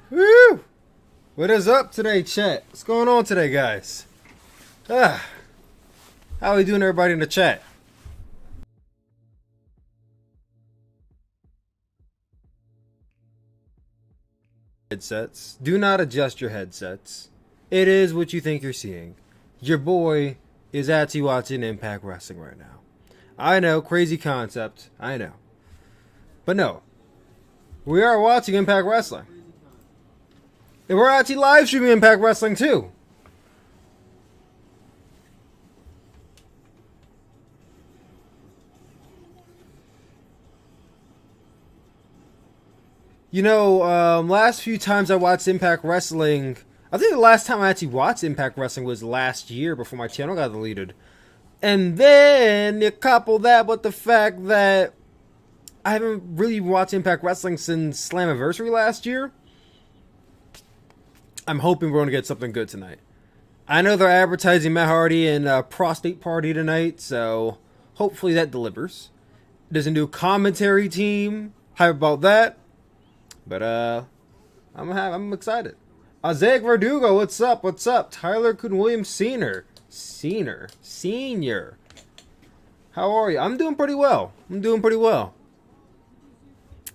Woo! What is up today, chat? What's going on today, guys? How are we doing, everybody in the chat? Headsets. Do not adjust your headsets. It is what you think you're seeing. Your boy is actually watching Impact Wrestling right now. I know, crazy concept. I know. But no. We are watching Impact Wrestling. And we're actually live streaming Impact Wrestling too. You know, last few times I watched Impact Wrestling, I think the last time I actually watched Impact Wrestling was last year before my channel got deleted. And then you couple that with the fact that I haven't really watched Impact Wrestling since Slammiversary last year. I'm hoping we're going to get something good tonight. I know they're advertising Matt Hardy and a prostate party tonight, so hopefully that delivers. There's a new commentary team. Hype about that. But I'm excited. Isaiah Verdugo, what's up? What's up? Tyler Williams Senior. How are you? I'm doing pretty well.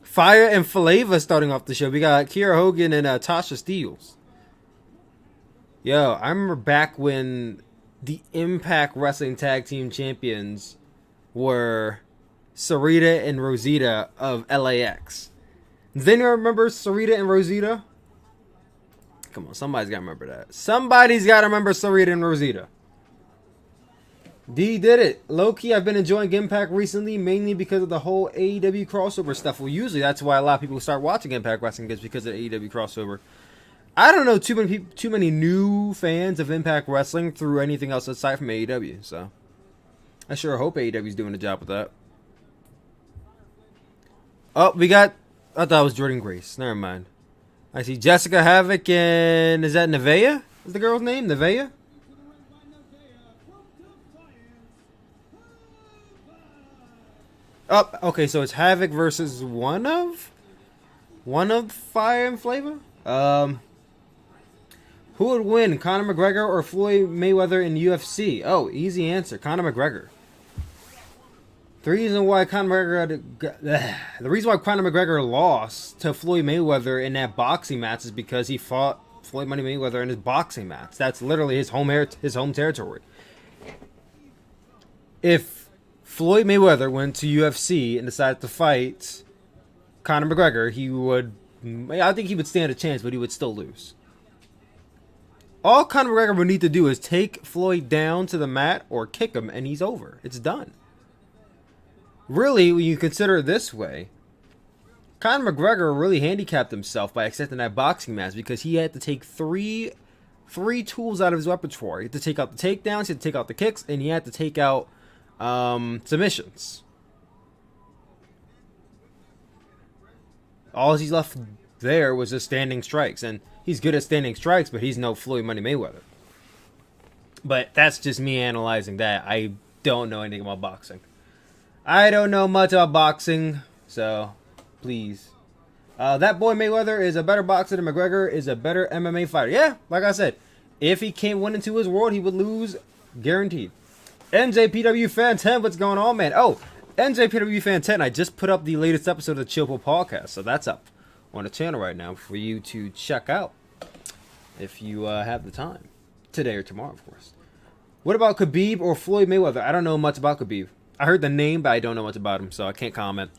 Fire and Faleva starting off the show. We got Kiera Hogan and Tasha Steelz. Yo, I remember back when the Impact Wrestling Tag Team Champions were Sarita and Rosita of LAX. Then you remember Sarita and Rosita? Come on, somebody's got to remember that. Somebody's got to remember Sarita and Rosita. D did it. Low-key, I've been enjoying Impact recently, mainly because of the whole AEW crossover stuff. Well, usually that's why a lot of people start watching Impact Wrestling, is because of the AEW crossover. I don't know too many new fans of Impact Wrestling through anything else aside from AEW, so I sure hope AEW's doing a job with that. Oh, I thought it was Jordan Grace. Never mind. I see Jessica Havoc and is that Nevaeh? Is the girl's name Nevaeh? Oh, okay, so it's Havoc versus one of Fire and Flavor? Who would win, Conor McGregor or Floyd Mayweather in UFC? Oh, easy answer, Conor McGregor. The reason why Conor McGregor lost to Floyd Mayweather in that boxing match is because he fought Floyd Money Mayweather in his boxing match. That's literally his home territory. If Floyd Mayweather went to UFC and decided to fight Conor McGregor, I think he would stand a chance, but he would still lose. All Conor McGregor would need to do is take Floyd down to the mat or kick him, and he's over. It's done. Really, when you consider it this way, Conor McGregor really handicapped himself by accepting that boxing match because he had to take three tools out of his repertoire. He had to take out the takedowns, he had to take out the kicks, and he had to take out submissions. All he's left there was just standing strikes, and he's good at standing strikes, but he's no Floyd Money Mayweather. But that's just me analyzing that. I don't know anything about boxing. I don't know much about boxing, so please. That boy Mayweather is a better boxer than McGregor is a better MMA fighter. Yeah, like I said, if he went into his world, he would lose, guaranteed. NJPW Fan 10, what's going on, man? Oh, NJPW Fan 10, I just put up the latest episode of the Chill Pill Podcast, so that's up on the channel right now for you to check out if you have the time. Today or tomorrow, of course. What about Khabib or Floyd Mayweather? I don't know much about Khabib. I heard the name, but I don't know much about him, so I can't comment.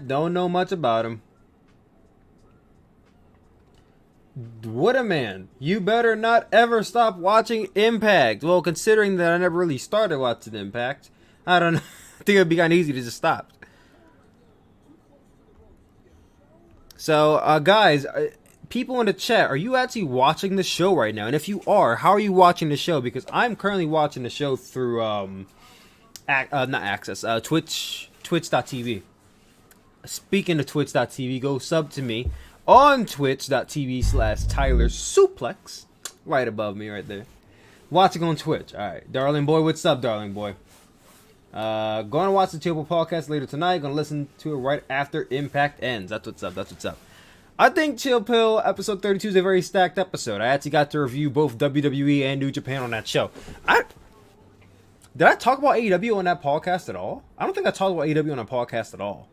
Don't know much about him. What a man. You better not ever stop watching Impact. Well, considering that I never really started watching Impact, I don't know. I think it would be kind of easy to just stop. So, guys, people in the chat, are you actually watching the show right now? And if you are, how are you watching the show? Because I'm currently watching the show through, Twitch.tv. Speaking of Twitch.tv, go sub to me on Twitch.tv/TylerSuplex. Right above me, right there. Watching on Twitch. Alright. Darling boy, what's up, darling boy? Gonna watch the Table Podcast later tonight. Gonna listen to it right after Impact ends. That's what's up. I think Chill Pill episode 32 is a very stacked episode. I actually got to review both WWE and New Japan on that show. Did I talk about AEW on that podcast at all? I don't think I talked about AEW on a podcast at all.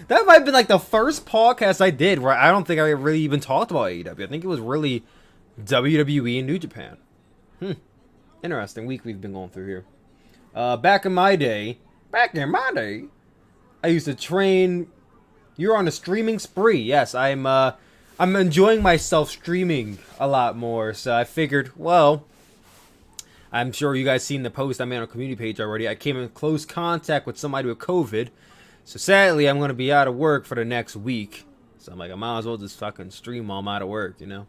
That might have been like the first podcast I did where I don't think I really even talked about AEW. I think it was really WWE and New Japan. Interesting week we've been going through here. Back in my day, I used to train. You're on a streaming spree. Yes, I'm enjoying myself streaming a lot more. So I figured, well, I'm sure you guys seen the post I made on a community page already. I came in close contact with somebody with COVID. So sadly, I'm going to be out of work for the next week. So I'm like, I might as well just fucking stream while I'm out of work, you know?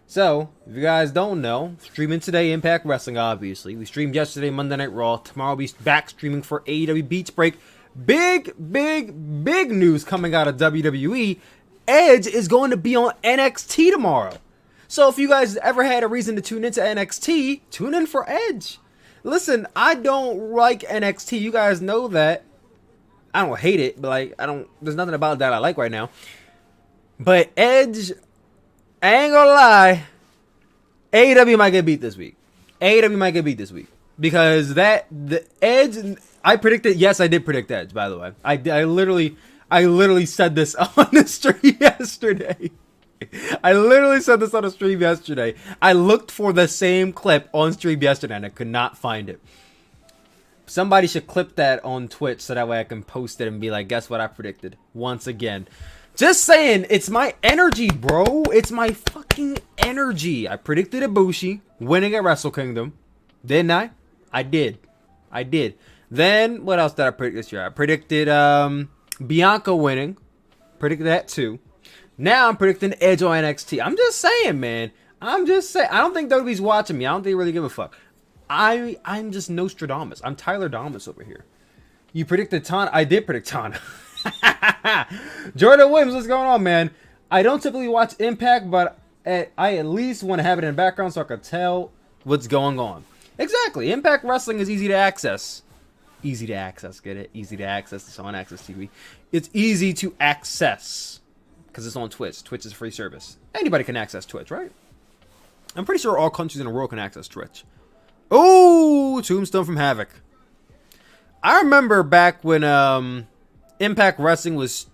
So, if you guys don't know, streaming today, Impact Wrestling, obviously. We streamed yesterday, Monday Night Raw. Tomorrow we'll be back streaming for AEW Beach Break. Big news coming out of WWE. Edge is going to be on NXT tomorrow. So if you guys ever had a reason to tune into NXT, tune in for Edge. Listen, I don't like NXT. You guys know that. I don't hate it, but like there's nothing about that I like right now. But Edge, I ain't gonna lie, AEW might get beat this week. Because the Edge, I predicted, yes, I did predict Edge, by the way. I literally said this on the stream yesterday. I looked for the same clip on stream yesterday and I could not find it. Somebody should clip that on Twitch so that way I can post it and be like, guess what I predicted? Once again. Just saying, it's my energy, bro. It's my fucking energy. I predicted Ibushi winning at Wrestle Kingdom. Didn't I? I did. Then, what else did I predict this year? I predicted Bianca winning. Predicted that too. Now I'm predicting Edge on NXT. I'm just saying, man. I don't think WWE's watching me. I don't think they really give a fuck. I'm just Nostradamus. I'm Tyler Damas over here. You predicted Tana. I did predict Tana. Jordan Williams, what's going on, man? I don't typically watch Impact, but I at least want to have it in the background so I can tell what's going on. Exactly. Impact Wrestling is easy to access. Easy to access, get it? Easy to access. It's on Access TV. It's easy to access because it's on Twitch. Twitch is a free service. Anybody can access Twitch, right? I'm pretty sure all countries in the world can access Twitch. Oh, Tombstone from Havoc. I remember back when Impact Wrestling was,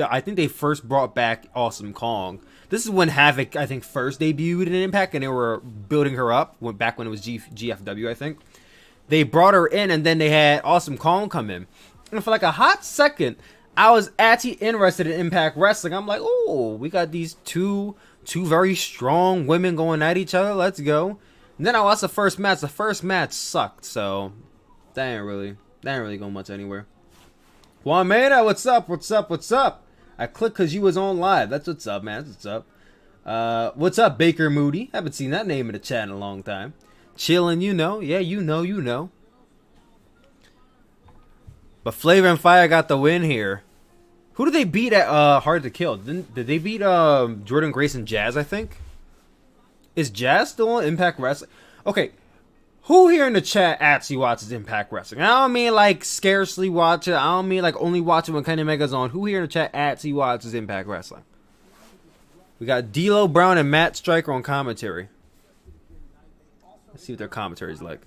I think they first brought back Awesome Kong. This is when Havoc, I think, first debuted in Impact, and they were building her up back when it was GFW, I think. They brought her in, and then they had Awesome Kong come in. And for like a hot second, I was actually interested in Impact Wrestling. I'm like, oh, we got these two very strong women going at each other. Let's go. And then I watched the first match. The first match sucked, so that ain't really going much anywhere. Juan Mena, what's up? I clicked because you was on live. That's what's up, man. That's what's up. What's up, Baker Moody? Haven't seen that name in the chat in a long time. Chillin', you know. Yeah, you know. But Flavor and Fire got the win here. Who did they beat at Hard to Kill? Did they beat Jordan Grace and Jazz, I think? Is Jazz still on Impact Wrestling? Okay, who here in the chat actually watches Impact Wrestling? I don't mean like scarcely watch it. I don't mean like only watch it when Kenny Omega's on. Who here in the chat actually watches Impact Wrestling? We got D'Lo Brown and Matt Stryker on commentary. Let's see what their commentary is like.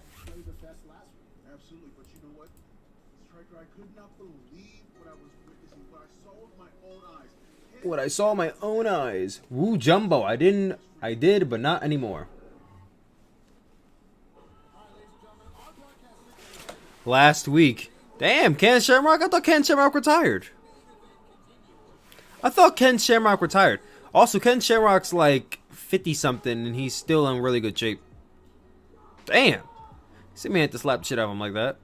What I saw with my own eyes. Woo Jumbo. I did, but not anymore. Last week. Damn, Ken Shamrock? I thought Ken Shamrock retired. Also, Ken Shamrock's like 50-something, and he's still in really good shape. Damn. See me had to slap shit out of him like that.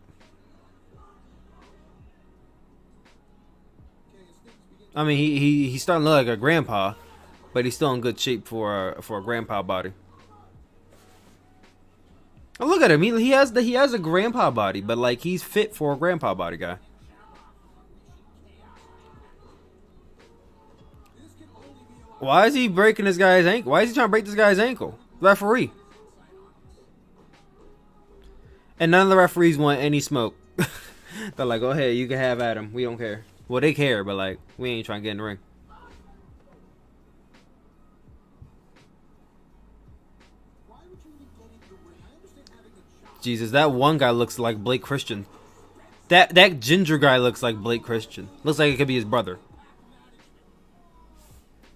I mean, he's starting to look like a grandpa, but he's still in good shape for a grandpa body. Oh, look at him. He has a grandpa body, but like he's fit for a grandpa body guy. Why is he breaking this guy's ankle? Why is he trying to break this guy's ankle? Referee. And none of the referees want any smoke. They're like, go ahead, you can have at him. We don't care. Well, they care, but like, we ain't trying to get in the ring. Jesus, that one guy looks like Blake Christian. That ginger guy looks like Blake Christian. Looks like it could be his brother.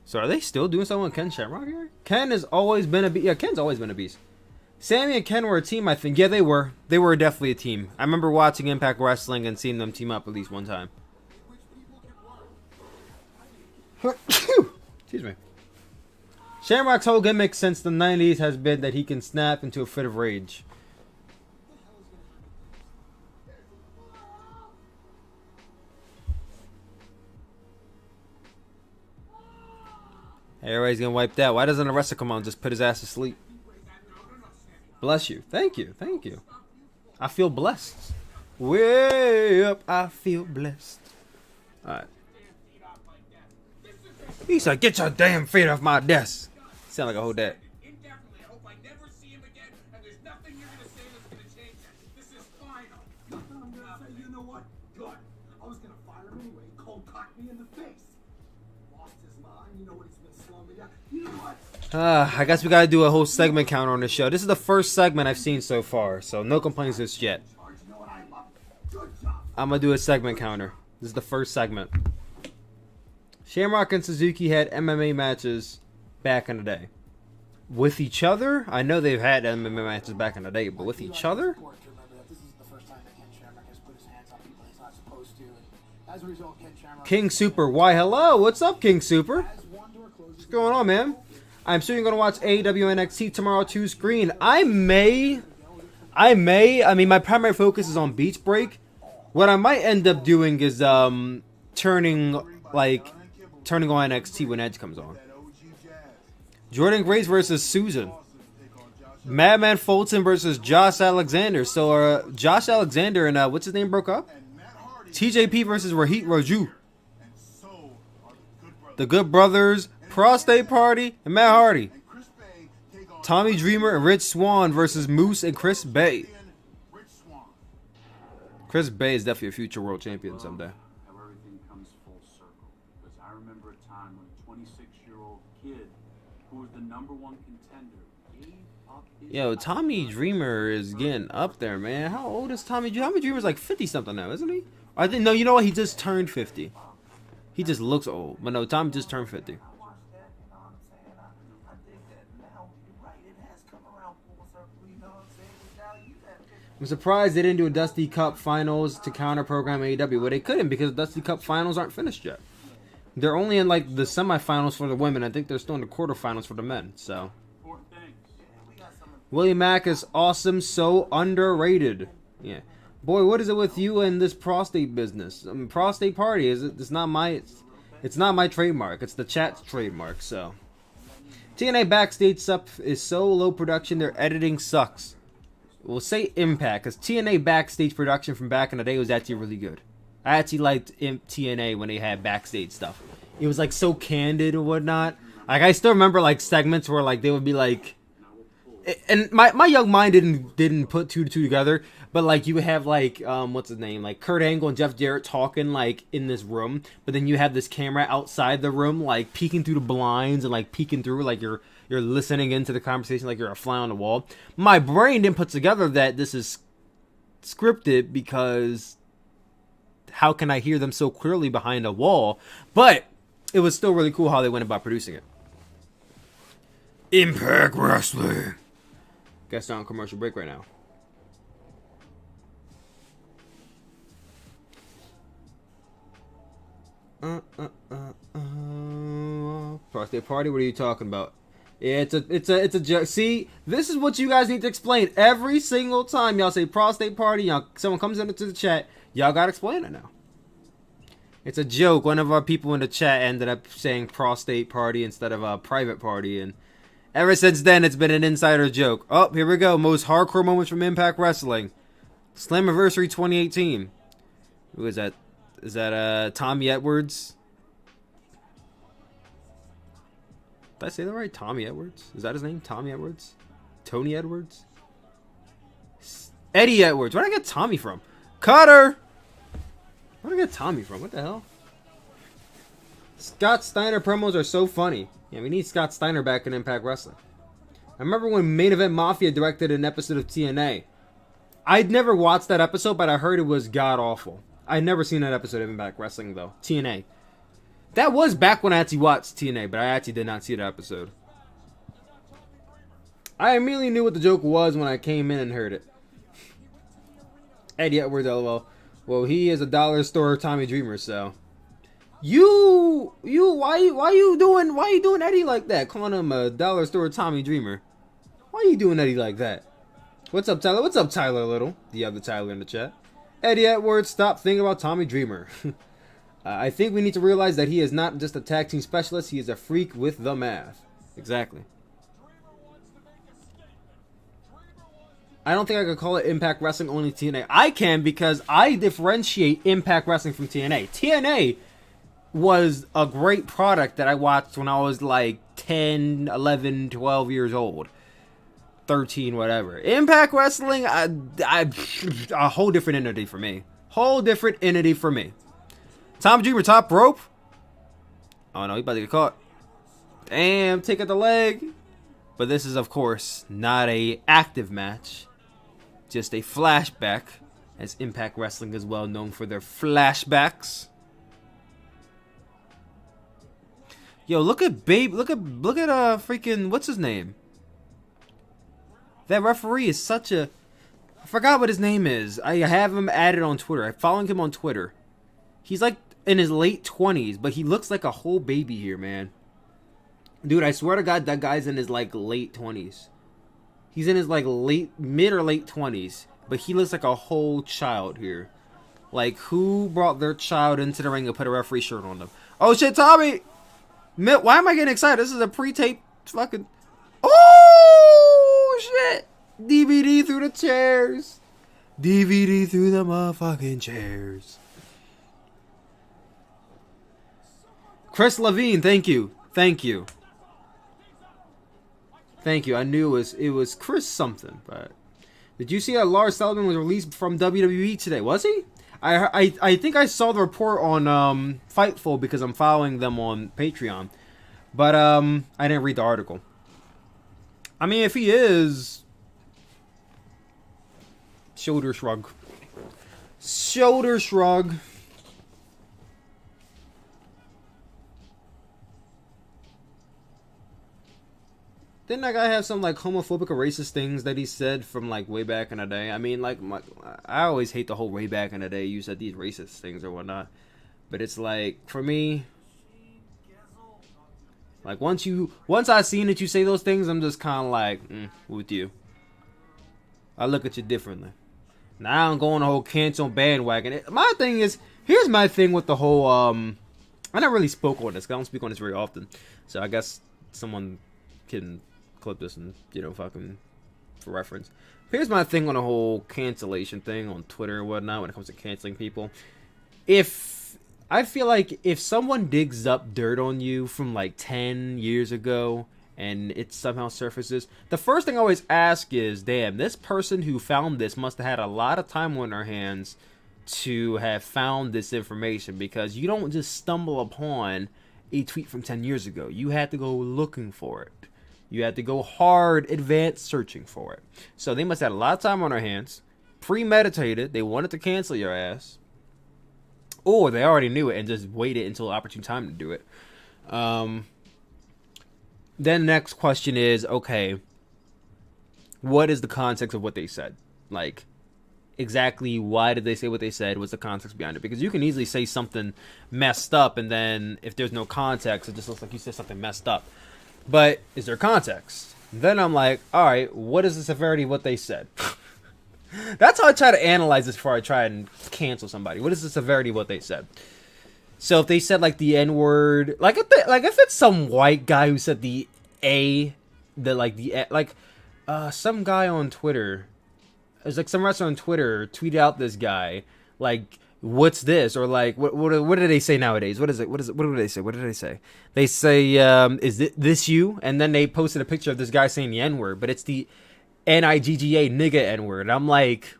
So are they still doing something with Ken Shamrock here? Ken has always been a beast. Yeah, Ken's always been a beast. Sammy and Ken were a team, I think. Yeah, they were. They were definitely a team. I remember watching Impact Wrestling and seeing them team up at least one time. Excuse me. Shamrock's whole gimmick since the 90s has been that he can snap into a fit of rage. Hey, everybody's getting wiped out. Why doesn't a wrestler come on and just put his ass to sleep? Bless you. Thank you. Thank you. I feel blessed. Way up, I feel blessed. Alright. He said, get your damn feet off my desk. Sound like a whole dad. I guess we gotta do a whole segment counter on this show. This is the first segment I've seen so far, so no complaints just yet. I'm gonna do a segment counter. This is the first segment. Shamrock and Suzuki had MMA matches back in the day. With each other? I know they've had MMA matches back in the day, but with each other? King Super, why hello? What's up, King Super? What's going on, man? I'm soon going to watch AEW NXT tomorrow to screen. I mean, my primary focus is on Beach Break. What I might end up doing is turning on NXT when Edge comes on. Jordan Grace versus Susan. Madman Fulton versus Josh Alexander. So Josh Alexander and what's his name broke up? TJP versus Rohit Raju. The Good Brothers, Prostate Party, and Matt Hardy. Tommy Dreamer and Rich Swann versus Moose and Chris Bay. Chris Bay is definitely a future world champion someday. How everything comes full circle. Because I remember a time when a 26-year-old kid who was the #1 contender gave up his... Yo, Tommy Dreamer is getting up there, man. How old is Tommy Dreamer? Tommy Dreamer's like 50-something now, isn't he? I think, no, you know what? He just turned 50. He just looks old. But no, Tommy just turned 50. I'm surprised they didn't do a Dusty Cup Finals to counter program AEW. Well, they couldn't because Dusty Cup Finals aren't finished yet. They're only in like the semifinals for the women. I think they're still in the quarterfinals for the men. So, Willie Mack is awesome, so underrated. Yeah, boy, what is it with you and this prostate business? I mean, prostate party is it? It's not my trademark. It's the chat's trademark. So, TNA backstage stuff is so low production. Their editing sucks. We'll say Impact, because TNA backstage production from back in the day was actually really good. I actually liked TNA when they had backstage stuff. It was like so candid and whatnot. Like I still remember like segments where like they would be like, and my young mind didn't put two to two together, but like you would have like what's his name, like Kurt Angle and Jeff Jarrett talking like in this room, but then you have this camera outside the room like peeking through the blinds and like peeking through like you're listening into the conversation like you're a fly on the wall. My brain didn't put together that this is scripted because how can I hear them so clearly behind a wall? But it was still really cool how they went about producing it. Impact Wrestling. Guess they're on commercial break right now. Prostate party? What are you talking about? Yeah, it's a joke. See, this is what you guys need to explain every single time y'all say prostate party. Y'all, someone comes into the chat, y'all gotta explain it now. It's a joke. One of our people in the chat ended up saying prostate party instead of a private party, and ever since then, it's been an insider joke. Oh, here we go. Most hardcore moments from Impact Wrestling. Slammiversary 2018. Who is that? Is that Tommy Edwards? Did I say that right? Tommy Edwards? Is that his name? Tommy Edwards? Tony Edwards? Eddie Edwards. Where did I get Tommy from? Cutter! Where did I get Tommy from? What the hell? Scott Steiner promos are so funny. Yeah, we need Scott Steiner back in Impact Wrestling. I remember when Main Event Mafia directed an episode of TNA. I'd never watched that episode, but I heard it was god awful. I'd never seen that episode of Impact Wrestling though. TNA. That was back when I actually watched TNA, but I actually did not see that episode. I immediately knew what the joke was when I came in and heard it. Eddie Edwards, LOL. Well, he is a dollar store Tommy Dreamer, so. Why you doing Eddie like that? Calling him a dollar store Tommy Dreamer. Why you doing Eddie like that? What's up, Tyler? What's up, Tyler Little? The other Tyler in the chat. Eddie Edwards, stop thinking about Tommy Dreamer. I think we need to realize that he is not just a tag team specialist. He is a freak with the math. Exactly. I don't think I could call it Impact Wrestling, only TNA. I can because I differentiate Impact Wrestling from TNA. TNA was a great product that I watched when I was like 10, 11, 12 years old. 13, whatever. Impact Wrestling, a whole different entity for me. Whole different entity for me. Tom Dreamer top rope. Oh no, he about to get caught. Damn, take out the leg. But this is, of course, not a active match. Just a flashback, as Impact Wrestling is well known for their flashbacks. Yo, look at freaking, what's his name? That referee is such a, I forgot what his name is. I have him added on Twitter. I'm following him on Twitter. He's like in his late 20s, but he looks like a whole baby here, man. Dude, I swear to God, that guy's in his like late 20s. He's in his like mid or late 20s, but he looks like a whole child here. Like, who brought their child into the ring and put a referee shirt on them? Oh shit, Tommy! Why am I getting excited? This is a pre-tape fucking... Oh shit! DVD through the chairs. DVD through the motherfucking chairs. Chris Levine, thank you. Thank you. Thank you. I knew it was Chris something, but did you see that Lars Sullivan was released from WWE today? Was he? I think I saw the report on Fightful because I'm following them on Patreon, but I didn't read the article. I mean, if he is, shoulder shrug. Shoulder shrug. Didn't that guy have some like homophobic or racist things that he said from like way back in the day? I mean, like I always hate the whole way back in the day you said these racist things or whatnot. But it's like, for me, like once I seen that you say those things, I'm just kind of like, with you. I look at you differently. Now I'm going the whole cancel bandwagon. My thing is, here's my thing with the whole I never really spoke on this. 'Cause I don't speak on this very often. So I guess someone can clip this and, fucking for reference. Here's my thing on the whole cancellation thing on Twitter and whatnot when it comes to canceling people. I feel like if someone digs up dirt on you from like 10 years ago and it somehow surfaces, the first thing I always ask is, damn, this person who found this must have had a lot of time on their hands to have found this information, because you don't just stumble upon a tweet from 10 years ago. You had to go looking for it. You had to go hard, advanced searching for it. So they must have had a lot of time on their hands, premeditated. They wanted to cancel your ass, or they already knew it and just waited until opportune time to do it. Then the next question is, okay, what is the context of what they said? Like, exactly why did they say what they said? What's the context behind it? Because you can easily say something messed up, and then if there's no context, it just looks like you said something messed up. But is there context? Then I'm like, all right, what is the severity of what they said? That's how I try to analyze this before I try and cancel somebody. What is the severity of what they said? So if they said like the N-word, like if it's some white guy who said the A, some guy on Twitter, there's like some wrestler on Twitter tweeted out this guy like, what's this? Or like, what do they say nowadays? What is it? What do they say? What did they say? They say, is this you? And then they posted a picture of this guy saying the N-word, but it's the N-I-G-G-A nigga N-word. And I'm like,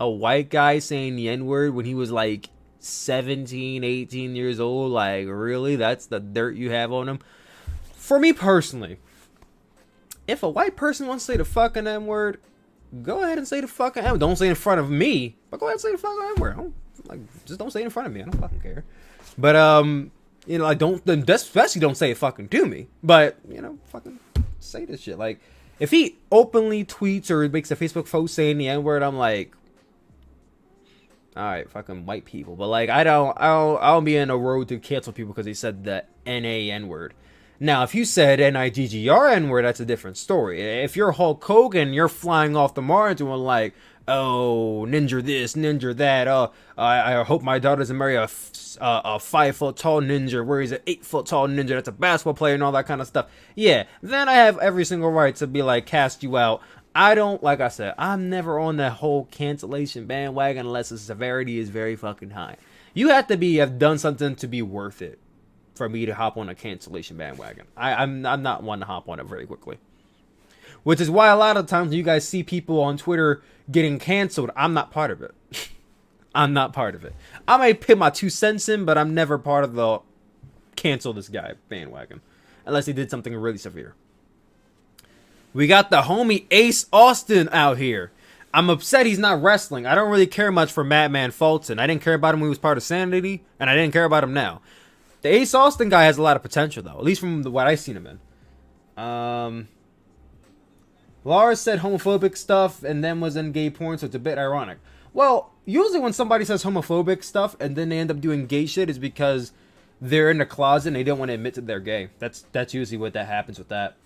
a white guy saying the N-word when he was like 17, 18 years old? Like, really? That's the dirt you have on him? For me personally, if a white person wants to say the fucking N-word, go ahead and say the fucking N-word. Don't say it in front of me, but go ahead and say the fucking N-word. Just don't say it in front of me. I don't fucking care. But you know, like especially don't say it fucking to me. But you know, fucking say this shit. Like, if he openly tweets or makes a Facebook post saying the N-word, I'm like, all right, fucking white people. But like, I'll be in a road to cancel people because they said the N-word. Now, if you said Niggr N-word, that's a different story. If you're Hulk Hogan, you're flying off the margin and like, oh, ninja this, ninja that. I hope my daughter doesn't marry a 5 foot tall ninja where he's an 8 foot tall ninja that's a basketball player and all that kind of stuff. Yeah, then I have every single right to be like, cast you out. I don't, like I said, I'm never on that whole cancellation bandwagon unless the severity is very fucking high. You have to have done something to be worth it for me to hop on a cancellation bandwagon. I'm not one to hop on it very quickly. Which is why a lot of times you guys see people on Twitter getting canceled. I'm not part of it. I'm not part of it. I might put my 2 cents in, but I'm never part of the cancel this guy bandwagon. Unless he did something really severe. We got the homie Ace Austin out here. I'm upset he's not wrestling. I don't really care much for Madman Fulton. I didn't care about him when he was part of Sanity, and I didn't care about him now. The Ace Austin guy has a lot of potential, though. At least from what I've seen him in. Laura said homophobic stuff and then was in gay porn, so it's a bit ironic. Well, usually when somebody says homophobic stuff and then they end up doing gay shit is because they're in the closet and they don't want to admit that they're gay. That's usually what that happens with that.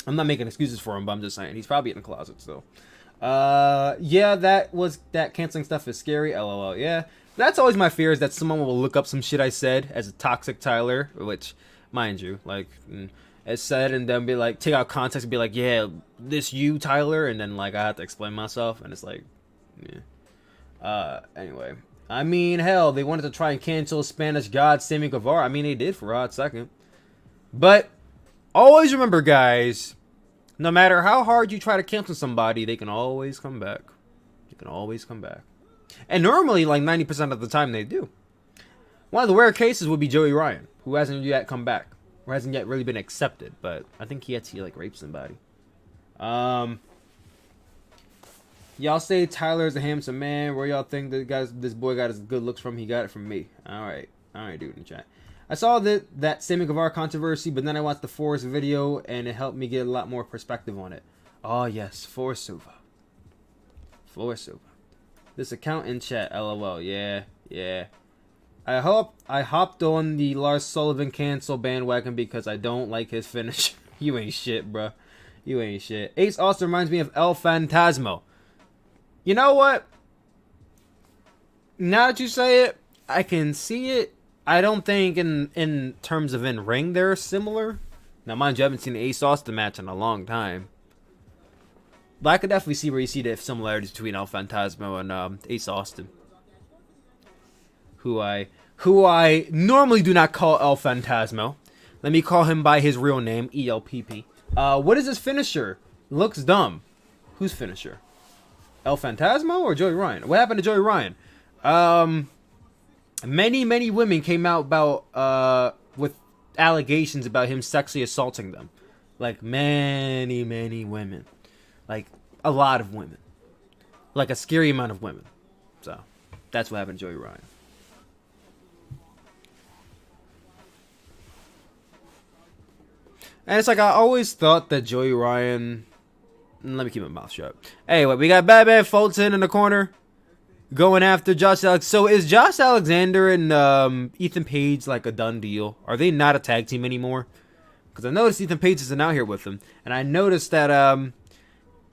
I'm not making excuses for him, but I'm just saying he's probably in the closet still. Yeah, that canceling stuff is scary. LOL. Yeah, that's always my fear, is that someone will look up some shit I said as a toxic Tyler, which, mind you, like, as said, and then be like, take out context and be like, yeah, this you, Tyler, and then like I have to explain myself, and it's like, yeah. Anyway, I mean, hell, they wanted to try and cancel Spanish God Sammy Guevara. I mean, they did for a hot second, but always remember, guys, no matter how hard you try to cancel somebody, they can always come back. They can always come back. And normally, like 90% of the time, they do. One of the rare cases would be Joey Ryan, who hasn't yet come back, or hasn't yet really been accepted, but I think he had to, like, rape somebody. Y'all say Tyler's a handsome man. Where y'all think this boy got his good looks from? He got it from me. Alright, dude, in chat. I saw that Sammy Guevara controversy, but then I watched the Forrest video, and it helped me get a lot more perspective on it. Oh, yes, Forrest Silva. This account in chat, LOL. Yeah. I hopped on the Lars Sullivan cancel bandwagon because I don't like his finish. You ain't shit, bro. You ain't shit. Ace also reminds me of El Fantasmo. You know what? Now that you say it, I can see it. I don't think in terms of in ring they're similar. Now, mind you, I haven't seen an Ace Austin match in a long time. But I could definitely see where you see the similarities between El Fantasmo and Ace Austin. Who I normally do not call El Fantasmo. Let me call him by his real name, ELPP. What is his finisher? Looks dumb. Whose finisher? El Fantasmo or Joey Ryan? What happened to Joey Ryan? Many women came out about with allegations about him sexually assaulting them. Like many women. Like a lot of women. Like a scary amount of women. So that's what happened to Joey Ryan. And it's like, I always thought that Joey Ryan... Let me keep my mouth shut. Anyway, we got Batman Fulton in the corner going after Josh Alexander. So is Josh Alexander and Ethan Page like a done deal? Are they not a tag team anymore? Because I noticed Ethan Page isn't out here with them. And I noticed that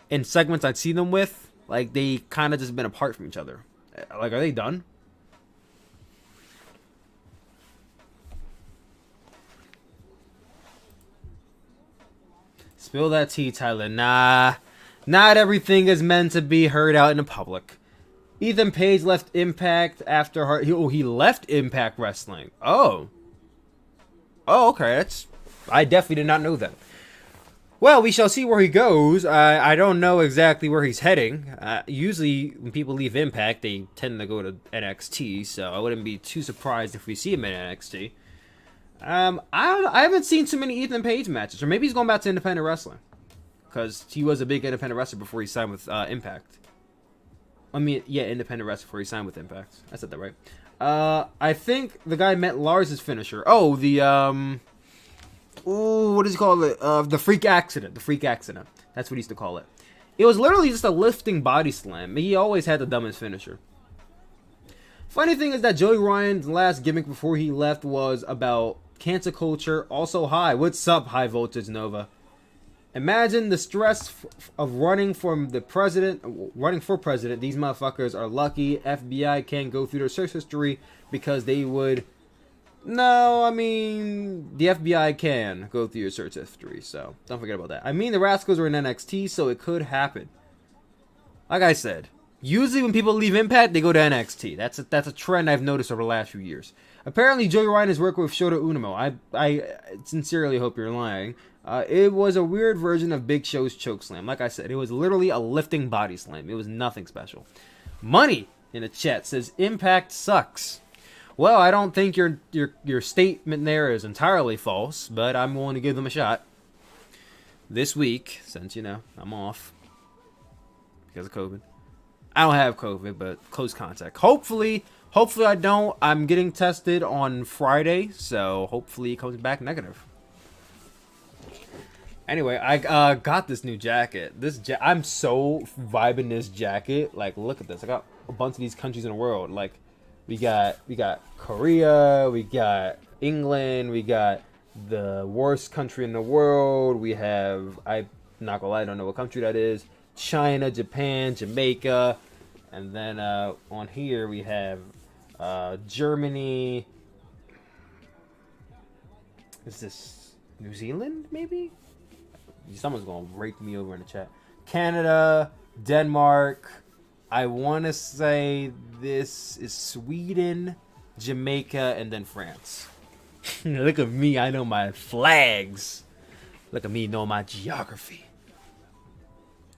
in segments I'd see them with, like, they kind of just been apart from each other. Like, are they done? Spill that tea, Tyler. Nah. Not everything is meant to be heard out in the public. Ethan Page left Impact after... he left Impact Wrestling. Oh, okay. I definitely did not know that. Well, we shall see where he goes. I don't know exactly where he's heading. Usually, when people leave Impact, they tend to go to NXT, so I wouldn't be too surprised if we see him in NXT. I haven't seen too many Ethan Page matches, or maybe he's going back to independent wrestling. because he was a big independent wrestler before he signed with Impact. I mean, yeah, independent wrestler before he signed with Impact. I said that right. I think the guy meant Lars's finisher. Oh, the what does he call it? The freak accident. The freak accident. That's what he used to call it. It was literally just a lifting body slam. He always had the dumbest finisher. Funny thing is that Joey Ryan's last gimmick before he left was about cancer culture. Also, hi, what's up, High Voltage Nova? Imagine the stress of running for president. These motherfuckers are lucky. FBI can't go through their search history because they would. No, I mean, the FBI can go through your search history, so don't forget about that. I mean, the Rascals are in NXT, so it could happen. Like I said, usually when people leave Impact, they go to NXT. That's a trend I've noticed over the last few years. Apparently, Joey Ryan is working with Shota Umino. I sincerely hope you're lying. It was a weird version of Big Show's chokeslam. Like I said, it was literally a lifting body slam. It was nothing special. Money in the chat says Impact sucks. Well, I don't think your statement there is entirely false, but I'm willing to give them a shot. This week, since, you know, I'm off because of COVID. I don't have COVID, but close contact. Hopefully I don't. I'm getting tested on Friday, so hopefully it comes back negative. Anyway, I got this new jacket. I'm so vibing this jacket. Like, look at this. I got a bunch of these countries in the world. Like, we got Korea, we got England, we got the worst country in the world. We have, I'm not gonna lie, I don't know what country that is. China, Japan, Jamaica, and then on here we have Germany. Is this New Zealand, maybe? Someone's gonna rake me over in the chat. Canada, Denmark. I want to say this is Sweden, Jamaica, and then France. Look at me, I know my flags. Look at me, know my geography.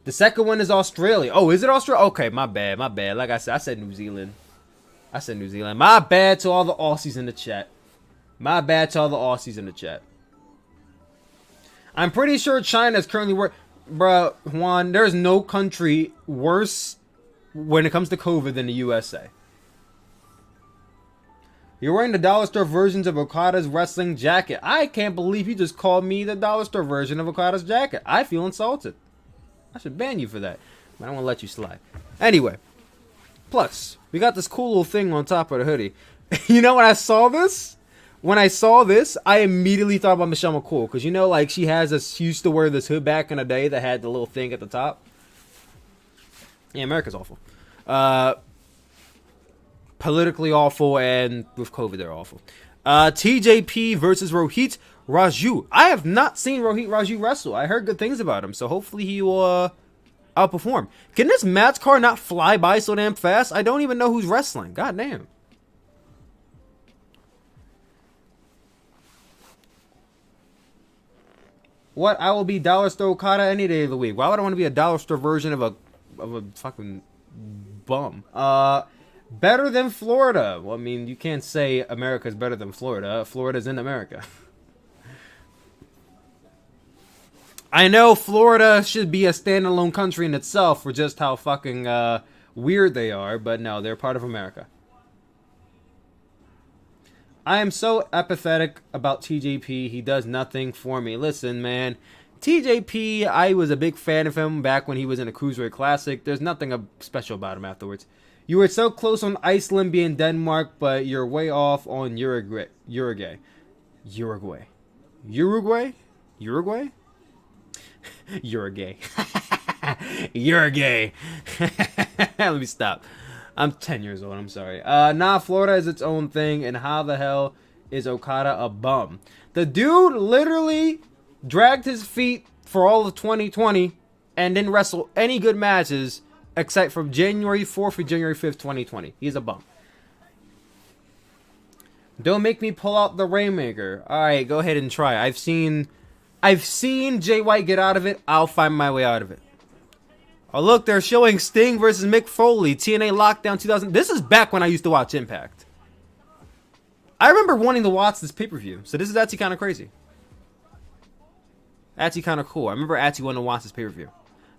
The second one is Australia. Oh, is it Australia? Okay, my bad. Like I said New Zealand. My bad to all the Aussies in the chat. I'm pretty sure China is currently Bruh, Juan, there's no country worse when it comes to COVID than the USA. You're wearing the dollar store versions of Okada's wrestling jacket. I can't believe you just called me the dollar store version of Okada's jacket. I feel insulted. I should ban you for that. But I don't want to let you slide. Anyway. Plus, we got this cool little thing on top of the hoodie. You know, when I saw this, I immediately thought about Michelle McCool. Because, you know, like, she used to wear this hood back in the day that had the little thing at the top. Yeah, America's awful. Politically awful, and with COVID, they're awful. TJP versus Rohit Raju. I have not seen Rohit Raju wrestle. I heard good things about him, so hopefully he will outperform. Can this match card not fly by so damn fast? I don't even know who's wrestling. God damn. What? I will be Dollar Store Okada any day of the week. Why would I want to be a Dollar Store version of a fucking bum? Better than Florida. Well, I mean, you can't say America's better than Florida. Florida's in America. I know Florida should be a standalone country in itself for just how fucking weird they are, but no, they're part of America. I am so apathetic about TJP. He does nothing for me. Listen, man. TJP, I was a big fan of him back when he was in a Cruiserweight Classic. There's nothing special about him afterwards. You were so close on Iceland being Denmark, but you're way off on Uruguay. Uruguay. Let me stop. I'm 10 years old. I'm sorry. Nah, Florida is its own thing, and how the hell is Okada a bum? The dude literally dragged his feet for all of 2020 and didn't wrestle any good matches except from January 4th to January 5th, 2020. He's a bum. Don't make me pull out the Rainmaker. Alright, go ahead and try. I've seen Jay White get out of it. I'll find my way out of it. Oh, look, they're showing Sting versus Mick Foley. TNA Lockdown 2000. This is back when I used to watch Impact. I remember wanting to watch this pay-per-view. So this is actually kind of crazy. Actually kind of cool. I remember actually wanting to watch this pay-per-view.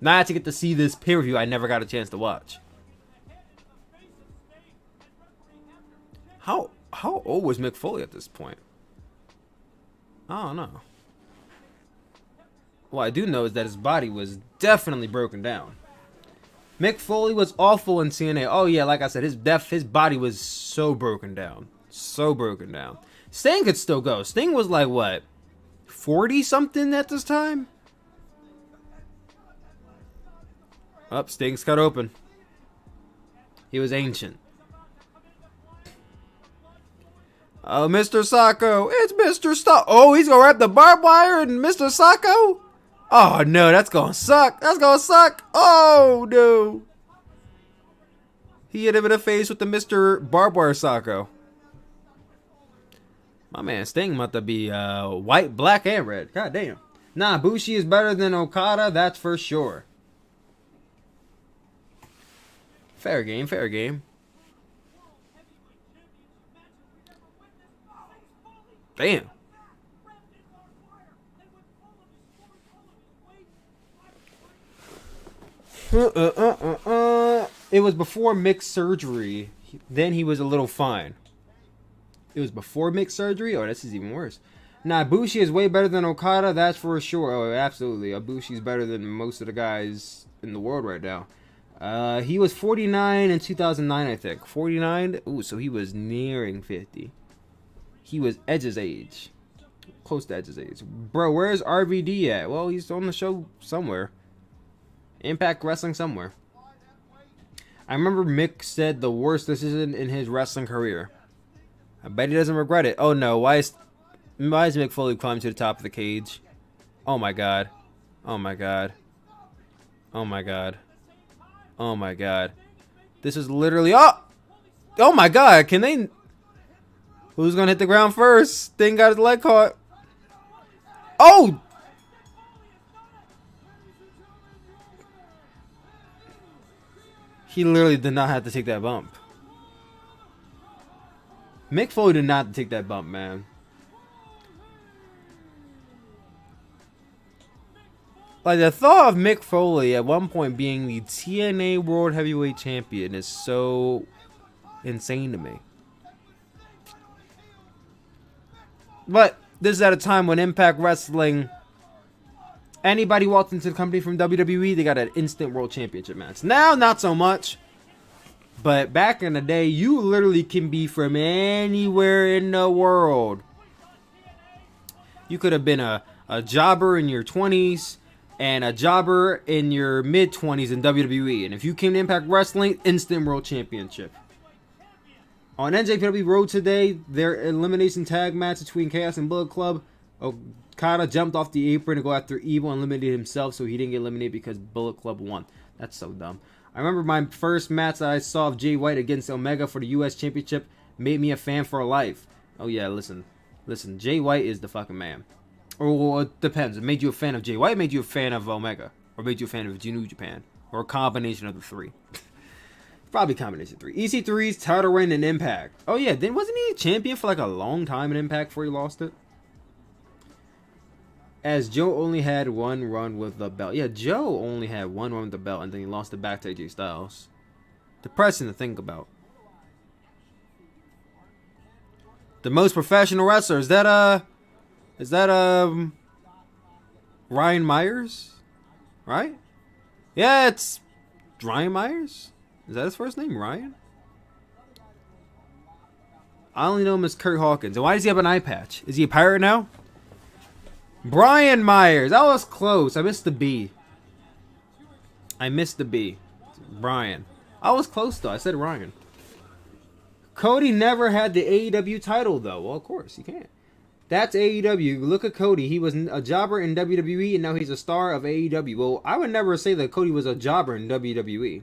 Now I had to get to see this pay-per-view I never got a chance to watch. How old was Mick Foley at this point? I don't know. What I do know is that his body was definitely broken down. Mick Foley was awful in TNA. Oh yeah, like I said, his body was so broken down. So broken down. Sting could still go. Sting was like, what, 40 something at this time? Up, Sting's cut open. He was ancient. Oh, Mr. Sacco. It's Mr. Sacco. Oh, he's going to wrap the barbed wire in Mr. Sacco? Oh, no, that's going to suck. That's going to suck. Oh, no. He hit him in the face with the Mr. Barbed Wire Sacco. My man Sting about to be white, black, and red. God damn. Nah, Bushi is better than Okada. That's for sure. Fair game, fair game. Damn. It was before Mick's surgery. Then he was a little fine. It was before Mick's surgery? Oh, this is even worse. Nah, Bushi is way better than Okada. That's for sure. Oh, absolutely. Bushi's better than most of the guys in the world right now. He was 49 in 2009, I think. 49? Ooh, so he was nearing 50. He was Edge's age. Close to Edge's age. Bro, where's RVD at? Well, he's on the show somewhere. Impact Wrestling somewhere. I remember Mick said the worst decision in his wrestling career. I bet he doesn't regret it. Oh no, why is Mick Foley climbing to the top of the cage? Oh my god. Oh my god. Oh my god. Oh my god. This is literally... Oh my god, can they... Who's gonna hit the ground first? Sting got his leg caught. Oh! He literally did not have to take that bump. Mick Foley did not take that bump, man. Like, the thought of Mick Foley at one point being the TNA World Heavyweight Champion is so insane to me. But this is at a time when Impact Wrestling, anybody walked into the company from WWE, they got an instant World Championship match. Now, not so much. But back in the day, you literally can be from anywhere in the world. You could have been a jobber in your 20s and a jobber in your mid-20s in WWE. And if you came to Impact Wrestling, instant World Championship. On NJPW Road today, their elimination tag match between Chaos and Bullet Club, Okada jumped off the apron to go after Evil and eliminated himself, so he didn't get eliminated because Bullet Club won. That's so dumb. I remember my first match that I saw of Jay White against Omega for the U.S. Championship made me a fan for life. Oh yeah, listen. Jay White is the fucking man. Or well, it depends. It made you a fan of Jay White, made you a fan of Omega, or made you a fan of New Japan, or a combination of the three. Probably combination of three. EC3's title reign in Impact. Oh yeah, then wasn't he a champion for like a long time in Impact before he lost it? As Joe only had one run with the belt. Yeah, Joe only had one run with the belt, and then he lost it back to AJ Styles. Depressing to think about. The most professional wrestler, is that Ryan Myers? Right? Yeah, it's Ryan Myers? Is that his first name, Ryan? I only know him as Kurt Hawkins. And why does he have an eye patch? Is he a pirate now? Brian Myers. That was close. I missed the B. Brian. I was close, though. I said Ryan. Cody never had the AEW title, though. Well, of course, he can't. That's AEW. Look at Cody. He was a jobber in WWE, and now he's a star of AEW. Well, I would never say that Cody was a jobber in WWE.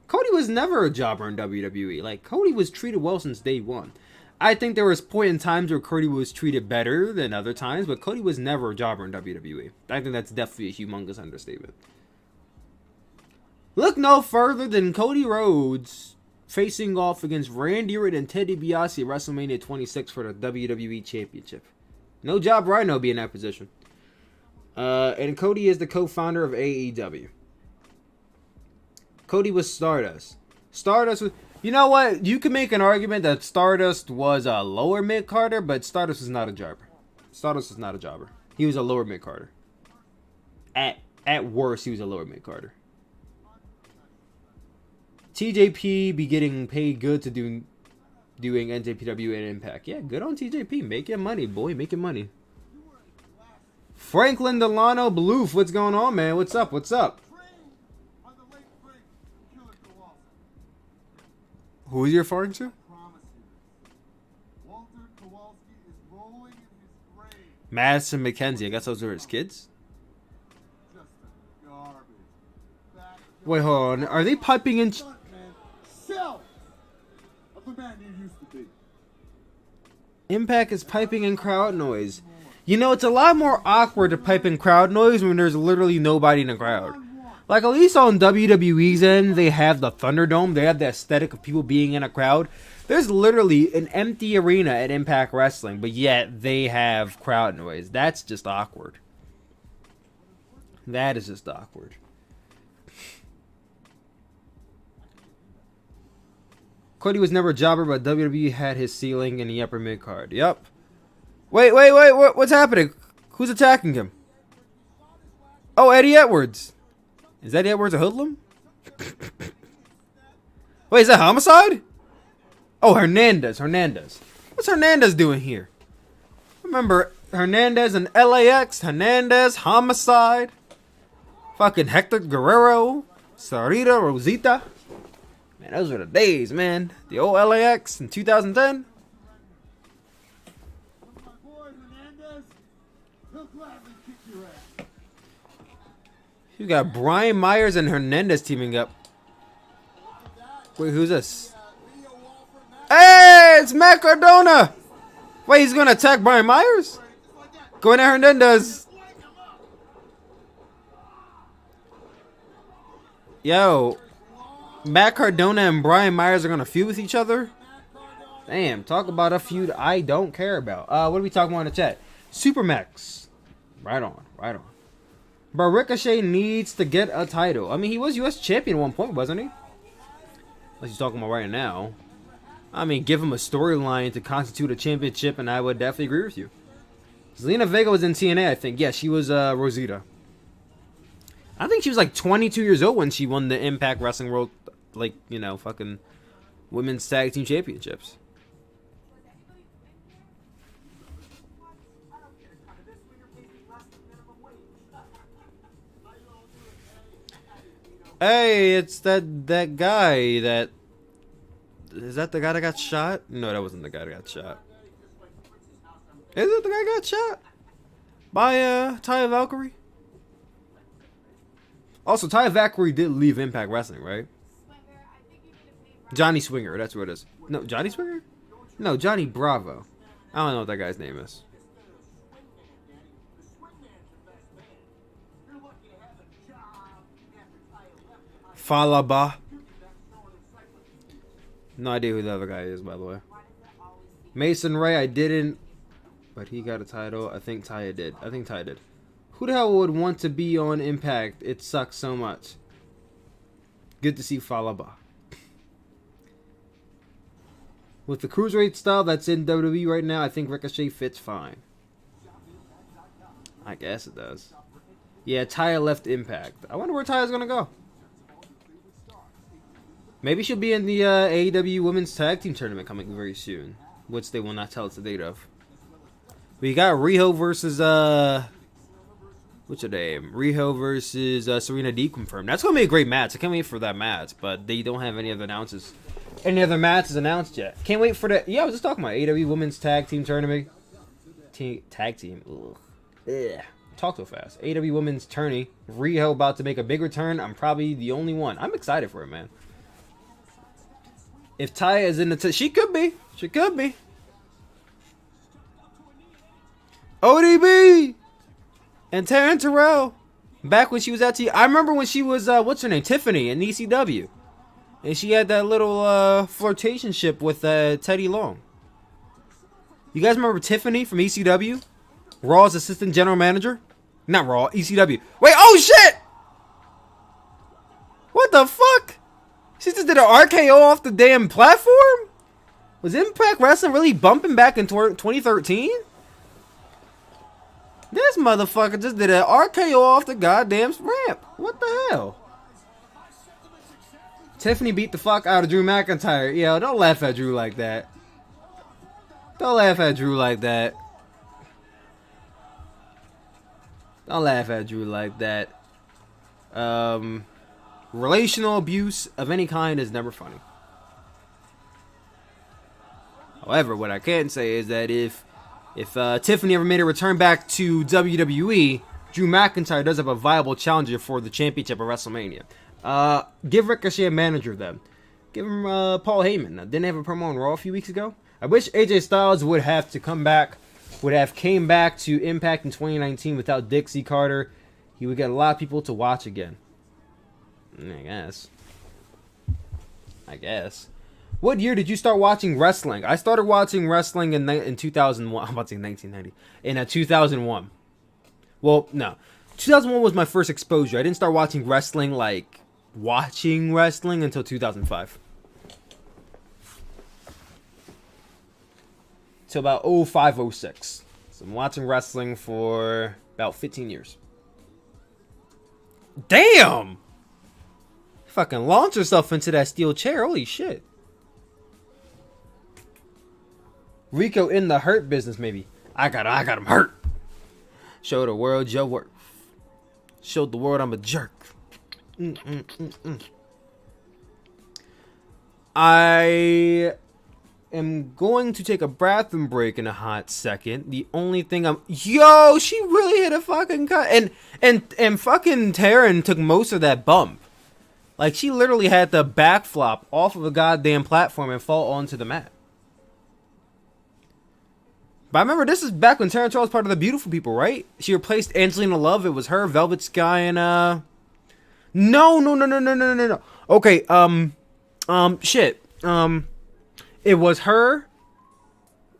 Cody was never a jobber in WWE. Like, Cody was treated well since day one. I think there was point in times where Cody was treated better than other times, but Cody was never a jobber in WWE. I think that's definitely a humongous understatement. Look no further than Cody Rhodes facing off against Randy Orton and Ted DiBiase at WrestleMania 26 for the WWE Championship. No job Rhino be in that position. And Cody is the co-founder of AEW. Cody was Stardust. Stardust was... You know what? You can make an argument that Stardust was a lower mid-carder, but Stardust was not a jobber. Stardust was not a jobber. He was a lower mid-carder. At worst, he was a lower mid-carder. TJP be getting paid good to doing NJPW and Impact. Yeah, good on TJP. Making money, boy. Making money. Franklin Delano Bloof. What's going on, man? What's up? What's up? Who are you referring to? Madison McKenzie. I guess those are his kids. Wait, hold on. Are they piping in? Impact is piping in crowd noise. You know, it's a lot more awkward to pipe in crowd noise when there's literally nobody in the crowd. Like, at least on WWE's end, they have the Thunderdome. They have the aesthetic of people being in a crowd. There's literally an empty arena at Impact Wrestling, but yet they have crowd noise. That's just awkward. That is just awkward. Cody was never a jobber, but WWE had his ceiling in the upper mid card. Yep. Wait, what's happening? Who's attacking him? Oh, Eddie Edwards. Is Eddie Edwards a hoodlum? Wait, is that Homicide? Oh, Hernandez. What's Hernandez doing here? Remember, Hernandez and LAX, Hernandez, Homicide, fucking Hector Guerrero, Sarita Rosita. Man, those were the days, man. The old LAX in 2010. You got Brian Myers and Hernandez teaming up. Wait, who's this? Hey, it's Matt Cardona. Wait, he's going to attack Brian Myers? Going at Hernandez. Yo, Matt Cardona and Brian Myers are going to feud with each other? Damn, talk about a feud I don't care about. What are we talking about in the chat? Supermax. Right on. But Ricochet needs to get a title. I mean, he was U.S. champion at one point, wasn't he? Unless he's talking about right now. I mean, give him a storyline to constitute a championship, and I would definitely agree with you. Zelina Vega was in TNA, I think. Yeah, she was Rosita. I think she was like 22 years old when she won the Impact Wrestling World, like, you know, fucking Women's Tag Team Championships. Hey, it's that guy that... Is that the guy that got shot? No, that wasn't the guy that got shot. Is it the guy that got shot? By Taya Valkyrie? Also, Taya Valkyrie did leave Impact Wrestling, right? Johnny Swinger, that's what it is. No, Johnny Swinger? No, Johnny Bravo. I don't know what that guy's name is. Falaba. No idea who the other guy is, by the way. Mason Ray, I didn't. But he got a title. I think Taya did. Who the hell would want to be on Impact? It sucks so much. Good to see Falaba. With the cruiserweight style that's in WWE right now, I think Ricochet fits fine. I guess it does. Yeah, Taya left Impact. I wonder where Taya's going to go. Maybe she'll be in the AEW Women's Tag Team Tournament coming very soon. Which they will not tell us the date of. We got Riho versus, what's her name? Riho versus Serena Deeb confirmed. That's going to be a great match. I can't wait for that match. But they don't have any other matches announced yet. Can't wait for that. Yeah, I was just talking about AEW Women's Tag Team Tournament. Tag Team. Ugh. Talk so fast. AEW Women's Tourney. Riho about to make a big return. I'm probably the only one. I'm excited for it, man. If Taya is in the... she could be. ODB! And Taryn Terrell. Back when she was at I remember when she was, what's her name? Tiffany in ECW. And she had that little flirtationship with Teddy Long. You guys remember Tiffany from ECW? Raw's assistant general manager? Not Raw, ECW. Wait, oh shit! What the fuck? She just did an RKO off the damn platform? Was Impact Wrestling really bumping back in 2013? This motherfucker just did an RKO off the goddamn ramp. What the hell? Tiffany beat the fuck out of Drew McIntyre. Yo, don't laugh at Drew like that. Don't laugh at Drew like that. Don't laugh at Drew like that. Relational abuse of any kind is never funny. However, what I can say is that if Tiffany ever made a return back to WWE, Drew McIntyre does have a viable challenger for the championship at WrestleMania. Give Ricochet a manager then. Give him Paul Heyman. Didn't they have a promo on Raw a few weeks ago? I wish AJ Styles would have came back to Impact in 2019 without Dixie Carter. He would get a lot of people to watch again. I guess. What year did you start watching wrestling? I started watching wrestling in 2001. I'm about to say 1990. In 2001. Well, no. 2001 was my first exposure. I didn't start watching wrestling until 2005. Till about 05, 06. So I'm watching wrestling for about 15 years. Damn! Fucking launch yourself into that steel chair. Holy shit. Rico in the hurt business, maybe. I got him hurt. Show the world your worth. Showed the world I'm a jerk. I am going to take a bathroom break in a hot second. The only thing yo, she really hit a fucking cut. And fucking Taryn took most of that bump. Like, she literally had the back flop off of a goddamn platform and fall onto the mat. But I remember this is back when Taryn Charles was part of the Beautiful People, right? She replaced Angelina Love. It was her, Velvet Sky, and No. Okay, it was her,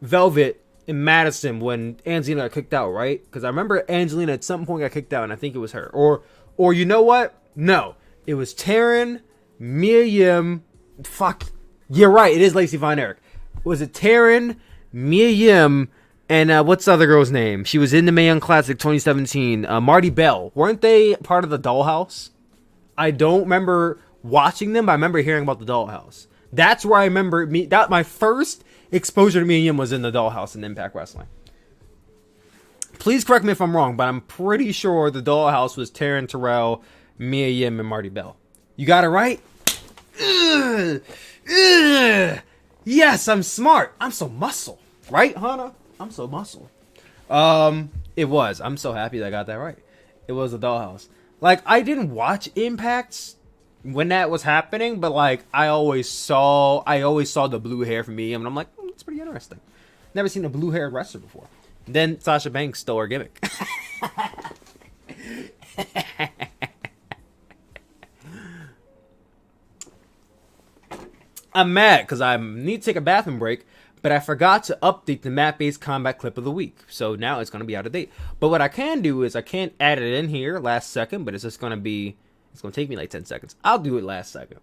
Velvet, and Madison when Angelina got kicked out, right? Because I remember Angelina at some point got kicked out, and I think it was her. Or you know what? No. It was Taryn, Mia Yim. Fuck. You're right. It is Lacey Von Erich. Was it Taryn, Mia Yim, and what's the other girl's name? She was in the Mae Young Classic 2017. Marty Bell. Weren't they part of the Dollhouse? I don't remember watching them, but I remember hearing about the Dollhouse. That's where I remember my first exposure to Mia Yim was in the Dollhouse in Impact Wrestling. Please correct me if I'm wrong, but I'm pretty sure the Dollhouse was Taryn Terrell, Mia Yim, and Marty Bell. You got it right? Yes, I'm smart. I'm so muscle. Right, Hannah? I'm so muscle. It was. I'm so happy that I got that right. It was a Dollhouse. Like, I didn't watch Impacts when that was happening, but like I always saw the blue hair from Mia Yim, and I'm like, that's pretty interesting. Never seen a blue haired wrestler before. Then Sasha Banks stole her gimmick. I'm mad because I need to take a bathroom break, but I forgot to update the map-based combat clip of the week. So now it's going to be out of date. But what I can do is I can't add it in here last second, but it's just going to be, it's going to take me like 10 seconds. I'll do it last second.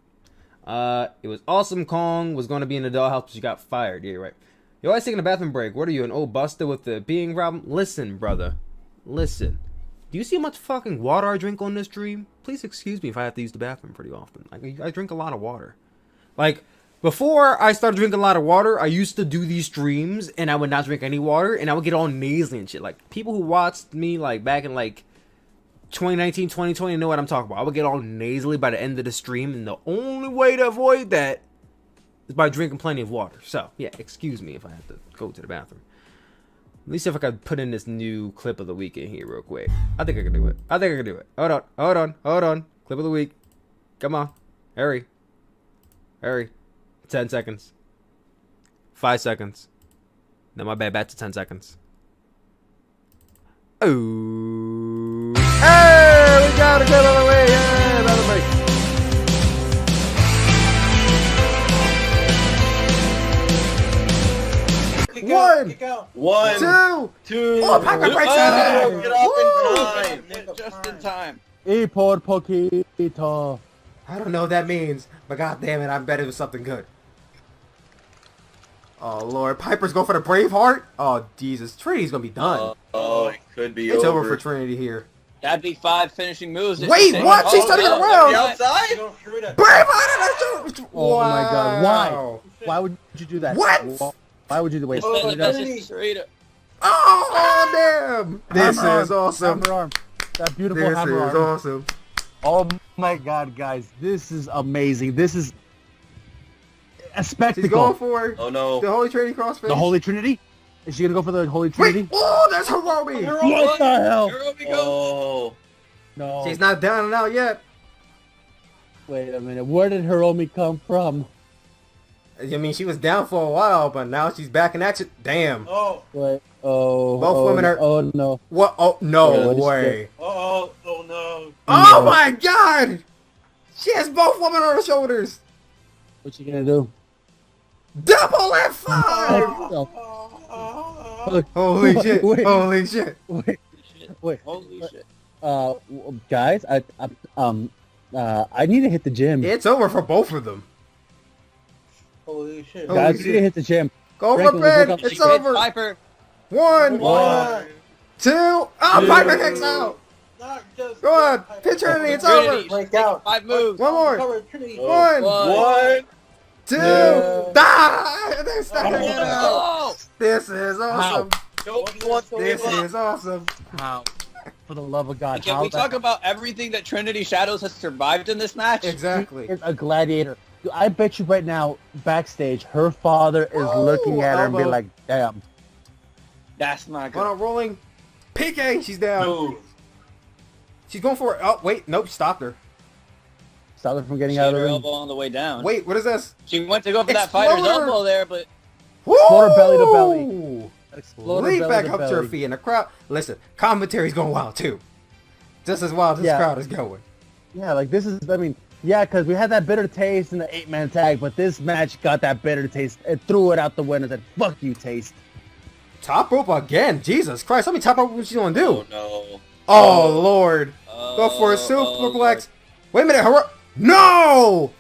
It was Awesome Kong was going to be in the Dollhouse, but she got fired. Yeah, you're right. You're always taking a bathroom break. What are you, an old buster with the peeing problem? Listen, brother. Listen. Do you see how much fucking water I drink on this stream? Please excuse me if I have to use the bathroom pretty often. Like, I drink a lot of water. Like, before I started drinking a lot of water, I used to do these streams, and I would not drink any water, and I would get all nasally and shit. Like, people who watched me, like, back in, like, 2019, 2020 know what I'm talking about. I would get all nasally by the end of the stream, and the only way to avoid that is by drinking plenty of water. So, yeah, excuse me if I have to go to the bathroom. At least if I could put in this new clip of the week in here real quick. I think I can do it. Hold on. Clip of the week. Come on. Hurry. 10 seconds. 5 seconds. No, my bad. Back to 10 seconds. Oh. Hey, we got it. Get out of the way. Yeah, another break. One, two. Oh, pocket breaks. Get up in time. just in time. Y por poquito. I don't know what that means, but god damn it, I bet it was something good. Oh lord, Piper's going for the Braveheart? Oh Jesus, Trinity's gonna be done. Oh, it could be It's over. over for Trinity here. That'd be 5 finishing moves. Wait, what? She's turning around! The outside? Braveheart! Oh my god, why? Wow. Why would you do that? What? Why would you do wait? Oh damn! This Hammer is arm, awesome. Hammer arm. That beautiful This hammer is arm. awesome. Oh my god, guys, this is amazing. This is a spectacle. She's going for Oh no. the Holy Trinity crossface. The Holy Trinity? Is she gonna go for the Holy Trinity? Wait! Oh, there's Hiromi! What the hell? Oh. No. She's not down and out yet. Wait a minute. Where did Hiromi come from? I mean, she was down for a while, but now she's back in action. Damn. Oh, Wait. Oh. Both women are- Oh no. What? Oh, no Yeah, what is way. oh no. Oh No. my god! She has both women on her shoulders. What's she gonna do? Double F5! Look, Holy shit. Wait. Holy shit. Wait. Wait. Holy shit. Guys, I need to hit the gym. It's over for both of them. Holy shit. Holy Guys, we need shit. to hit the gym. Go Franklin, for let's Ben. look up- It's She hits over. Piper. One, One. two. Oh, Piper kicks out. Not just Go on. Pitch Trinity. It's Trinity, over. she's Break taking out. 5 moves. One more. Cover Trinity. One, One. two. Yeah. Ah! They're stacking it out. Oh. This is awesome. Nobody wants to This give up. is awesome. How? For the love of God, Can how we talk about everything that Trinity Shadows has survived in this match? Exactly. is a gladiator? Dude, I bet you right now, backstage, her father is looking at her and be elbow. like, "Damn." That's not One good. on rolling. PK. She's down. Move. She's going for it. Oh, wait. Nope. Stopped her. Stop her from She getting hit out of her the ring. elbow on the way down. Wait. What is this? She went to go for that fighter's Exploder. elbow there, but Exploder belly to belly. Woo! Exploder Leap belly back to up to her belly. feet, and the crowd. Listen, commentary's going wild too. Just as wild as this Yeah. crowd is going. Yeah, like this is. I mean, yeah, because we had that bitter taste in the 8-man tag, but this match got that bitter taste. It threw it out the window. Said, "Fuck you, taste." Top rope again. Jesus Christ! How many top rope she gonna do? oh no. Oh Lord! Go for a superplex. Wait a minute, hurry! No!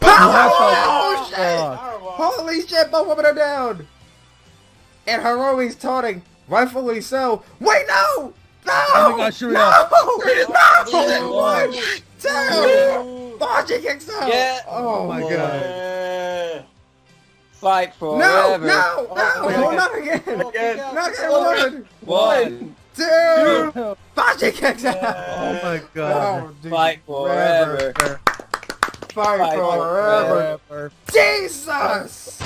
Oh shit! Holy shit! Both women are down. And Hiromi's taunting, rightfully so. Wait, no! No! Oh my God, Shuri. No! No! One, two. Oh, she kicks out. Yeah. Oh my god. Yeah. Fight No! forever. No! No! Not again! Again. Not again! One. Two! Oh Baji kicks out! my Oh, dude. Fight forever. Fight Fight forever! Forever. Jesus!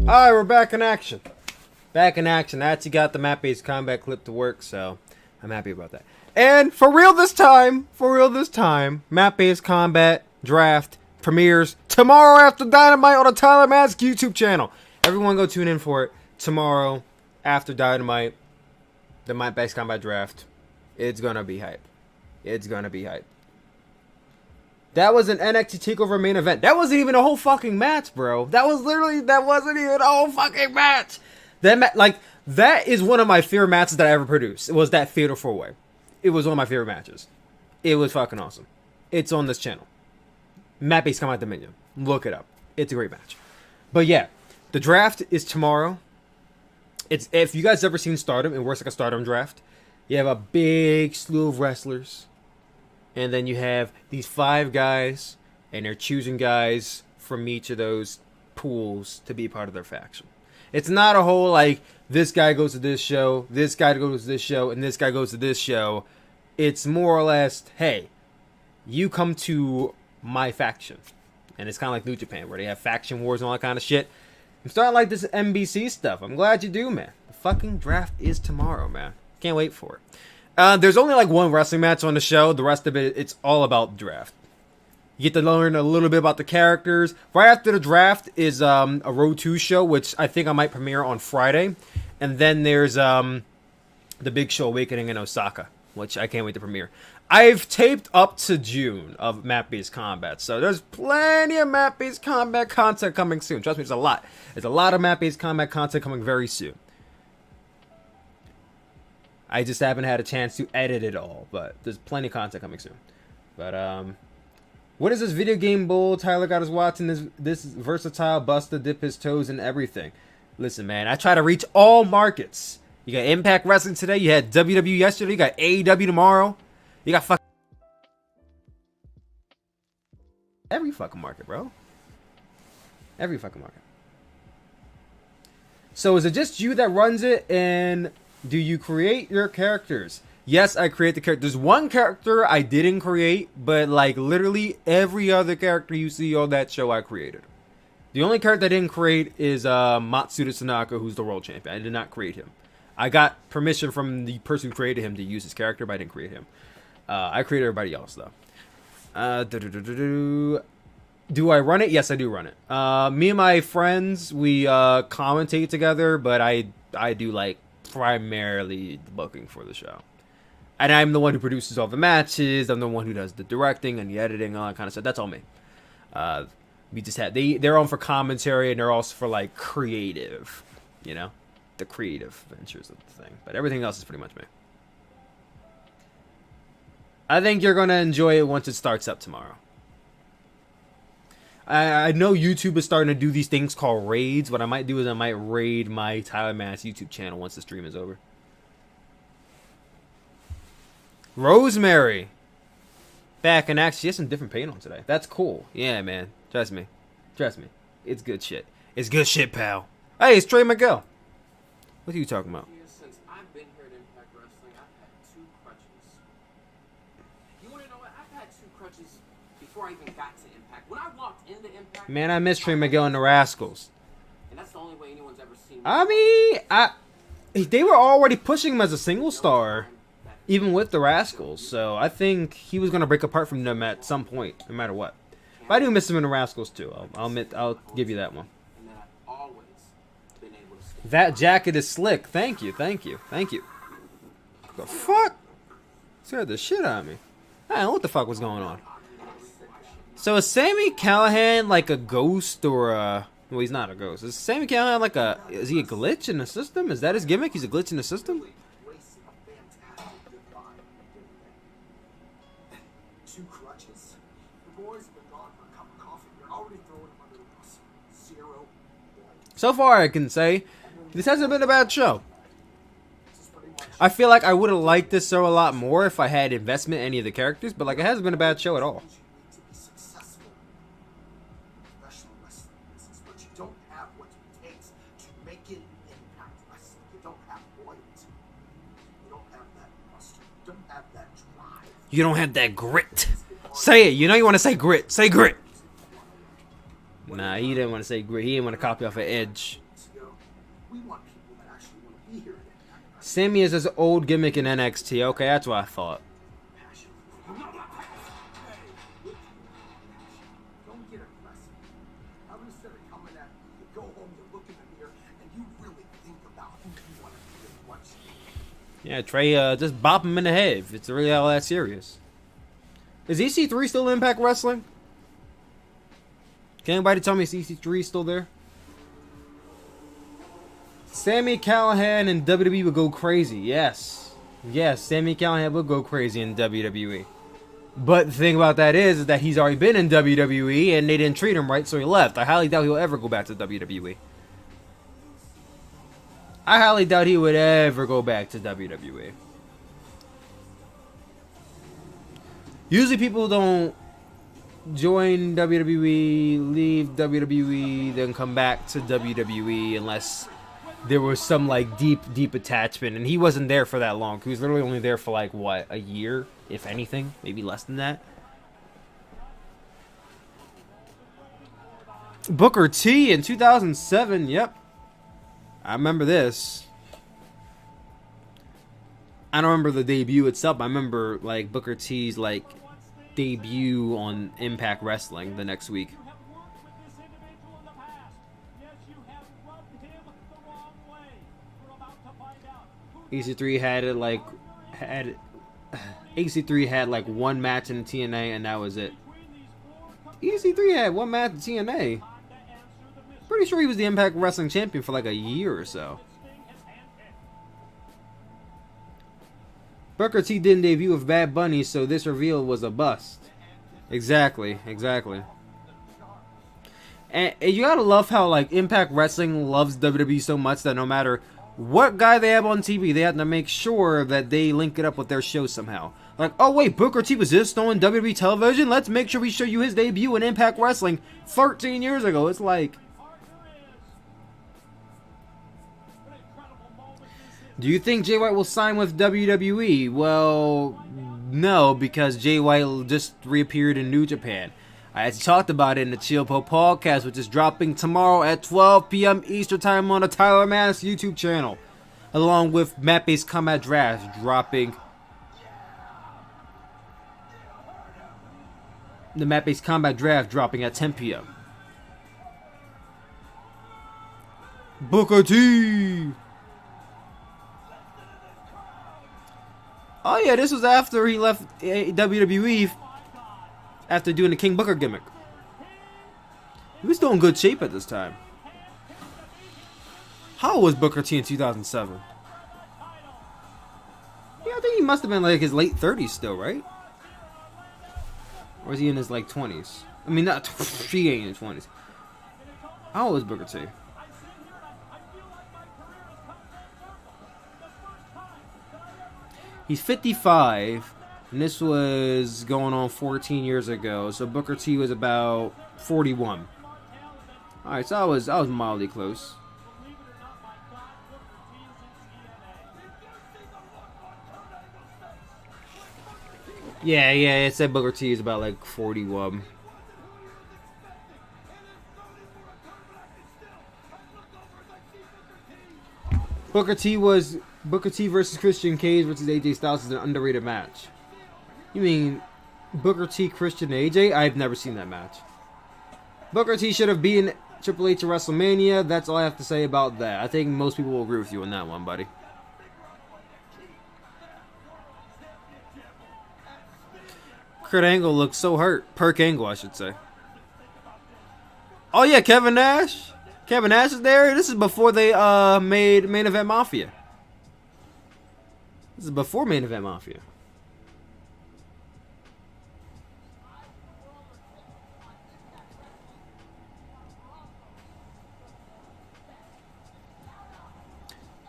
Alright, we're back in action. Back in action. I actually got the map-based combat clip to work, so I'm happy about that. And for real this time, map-based combat draft premieres tomorrow after Dynamite on the TylerMask YouTube channel. Everyone go tune in for it tomorrow after Dynamite. The map-based combat draft. It's gonna be hype. It's gonna be hype. That was an NXT TakeOver main event. That wasn't even a whole fucking match, bro. That wasn't even a whole fucking match. That is one of my favorite matches that I ever produced. It was that Fatal 4-Way. It was one of my favorite matches. It was fucking awesome. It's on this channel. Map-based combat Dominion. Look it up. It's a great match. But yeah, the draft is tomorrow. It's if you guys ever seen Stardom, it works like a Stardom draft. You have a big slew of wrestlers. And then you have these 5 guys, and they're choosing guys from each of those pools to be part of their faction. It's not a whole, like, this guy goes to this show, this guy goes to this show, and this guy goes to this show. It's more or less, hey, you come to my faction. And it's kind of like New Japan, where they have faction wars and all that kind of shit. I'm starting to like this NBC stuff. I'm glad you do, man. The fucking draft is tomorrow, man. Can't wait for it. There's only like one wrestling match on the show. The rest of it, it's all about the draft. You get to learn a little bit about the characters. Right after the draft is a Road 2 show, which I think I might premiere on Friday. And then there's the big show Awakening in Osaka, which I can't wait to premiere. I've taped up to June of map-based combat, so there's plenty of map-based combat content coming soon. Trust me, there's a lot. There's a lot of map-based combat content coming very soon. I just haven't had a chance to edit it all, but there's plenty of content coming soon. But what is this video game bull Tyler got us watching? This versatile buster dip his toes in everything. Listen, man, I try to reach all markets. You got Impact Wrestling today. You had WWE yesterday. You got AEW tomorrow. You got every fucking market, bro. Every fucking market. So is it just you that runs it, and do you create your characters? Yes, I create the character. There's one character I didn't create, but like literally every other character you see on that show I created. The only character I didn't create is Matsuda Tanaka, who's the world champion. I did not create him. I got permission from the person who created him to use his character, but I didn't create him. I created everybody else, though. Do I run it? Yes, I do run it. Me and my friends, we commentate together, but I do, like, primarily the booking for the show. And I'm the one who produces all the matches. I'm the one who does the directing and the editing, all that kind of stuff. That's all me. We just had... They're on for commentary, and they're also for, like, creative, you know? The creative ventures of the thing. But everything else is pretty much me. I think you're going to enjoy it once it starts up tomorrow. I know YouTube is starting to do these things called raids. What I might do is I might raid my TylerMask YouTube channel once the stream is over. Rosemary. Back in action. She has some different paint on today. That's cool. Yeah, man. Trust me. Trust me. It's good shit. It's good shit, pal. Hey, it's Trey Miguel. What are you talking about? Since I've been here at Impact Wrestling, I've had 2 crutches. You want to know what? I've had 2 crutches before I even got to Impact. When I walked into Impact... Man, I miss Trey Miguel and the Rascals. And that's the only way anyone's ever seen me. I mean, they were already pushing him as a single star, even with the Rascals. So I think he was going to break apart from them at some point, no matter what. But I do miss him in the Rascals, too. I'll give you that one. And then I've always been able to stand. That jacket is slick. Thank you, thank you, thank you. The fuck? Scared the shit out of me. I don't know what the fuck was going on. So is Sami Callihan like a ghost or a... Well, he's not a ghost. Is Sami Callihan like a... Is he a glitch in the system? Is that his gimmick? He's a glitch in the system? 2 crutches. The boys have been gone for a cup of coffee. You're already throwing them under the bus. 0. So far, I can say this hasn't been a bad show. I feel like I would have liked this show a lot more if I had investment in any of the characters, but like it hasn't been a bad show at all. To be successful in professional wrestling business, but you don't have what it takes to make it in Impact Wrestling. You don't have loyalty. You don't have that luster. You don't have that drive. You don't have that grit. Say it. You know you want to say grit. Say grit. Nah, he didn't want to say grit. He didn't want to copy off of Edge. We want people that actually want to be here in Impact Wrestling. Sammy is his old gimmick in NXT. Okay, that's what I thought. Don't get aggressive. Now instead of coming at me, you go home, you look in the mirror, and you really think about who you want to be and what you Yeah, Trey, just bop him in the head if it's really all that serious. Is EC3 still in Impact Wrestling? Can anybody tell me is EC3 still there? Sami Callihan in WWE would go crazy. Yes. Yes, Sami Callihan would go crazy in WWE. But the thing about that is that he's already been in WWE and they didn't treat him right, so he left. I highly doubt he'll ever go back to WWE. I highly doubt he would ever go back to WWE. Usually people don't join WWE, leave WWE, then come back to WWE unless there was some like deep attachment, and he wasn't there for that long. He was literally only there for like what, a year, if anything, maybe less than that. Booker T in 2007. Yep, I remember this. I don't remember the debut itself. I remember like Booker T's like debut on Impact Wrestling the next week. EC3 had it like EC3 had like one match in TNA and that was it. EC3 had one match in TNA. Pretty sure he was the Impact Wrestling Champion for like a year or so. Booker T didn't debut with Bad Bunny, so this reveal was a bust. Exactly. And you gotta love how like Impact Wrestling loves WWE so much that no matter what guy they have on TV, they have to make sure that they link it up with their show somehow. Like, oh wait, Booker T was just on WWE television? Let's make sure we show you his debut in Impact Wrestling 13 years ago. It's like... Do you think Jay White will sign with WWE? Well, no, because Jay White just reappeared in New Japan. I actually talked about it in the Chill Po podcast, which is dropping tomorrow at 12 p.m. Eastern Time on the TylerMask YouTube channel. Along with Map-Based Combat Draft dropping... The Map-Based Combat Draft dropping at 10 p.m. Booker T! Oh yeah, this was after he left WWE after doing the King Booker gimmick. He was still in good shape at this time. How old was Booker T in 2007? Yeah, I think he must have been like his late 30s still, right? Or was he in his like 20s? I mean, not he ain't in his 20s. How old was Booker T? He's 55, and this was going on 14 years ago. So Booker T was about 41. All right, so I was mildly close. Yeah, it said Booker T is about like 41. Booker T versus Christian Cage versus AJ Styles is an underrated match. You mean Booker T, Christian, AJ? I've never seen that match. Booker T should have beaten Triple H at WrestleMania. That's all I have to say about that. I think most people will agree with you on that one, buddy. Kurt Angle looks so hurt. Perk Angle, I should say. Oh yeah, Kevin Nash. Kevin Nash is there. This is before they made Main Event Mafia. This is before Main Event Mafia.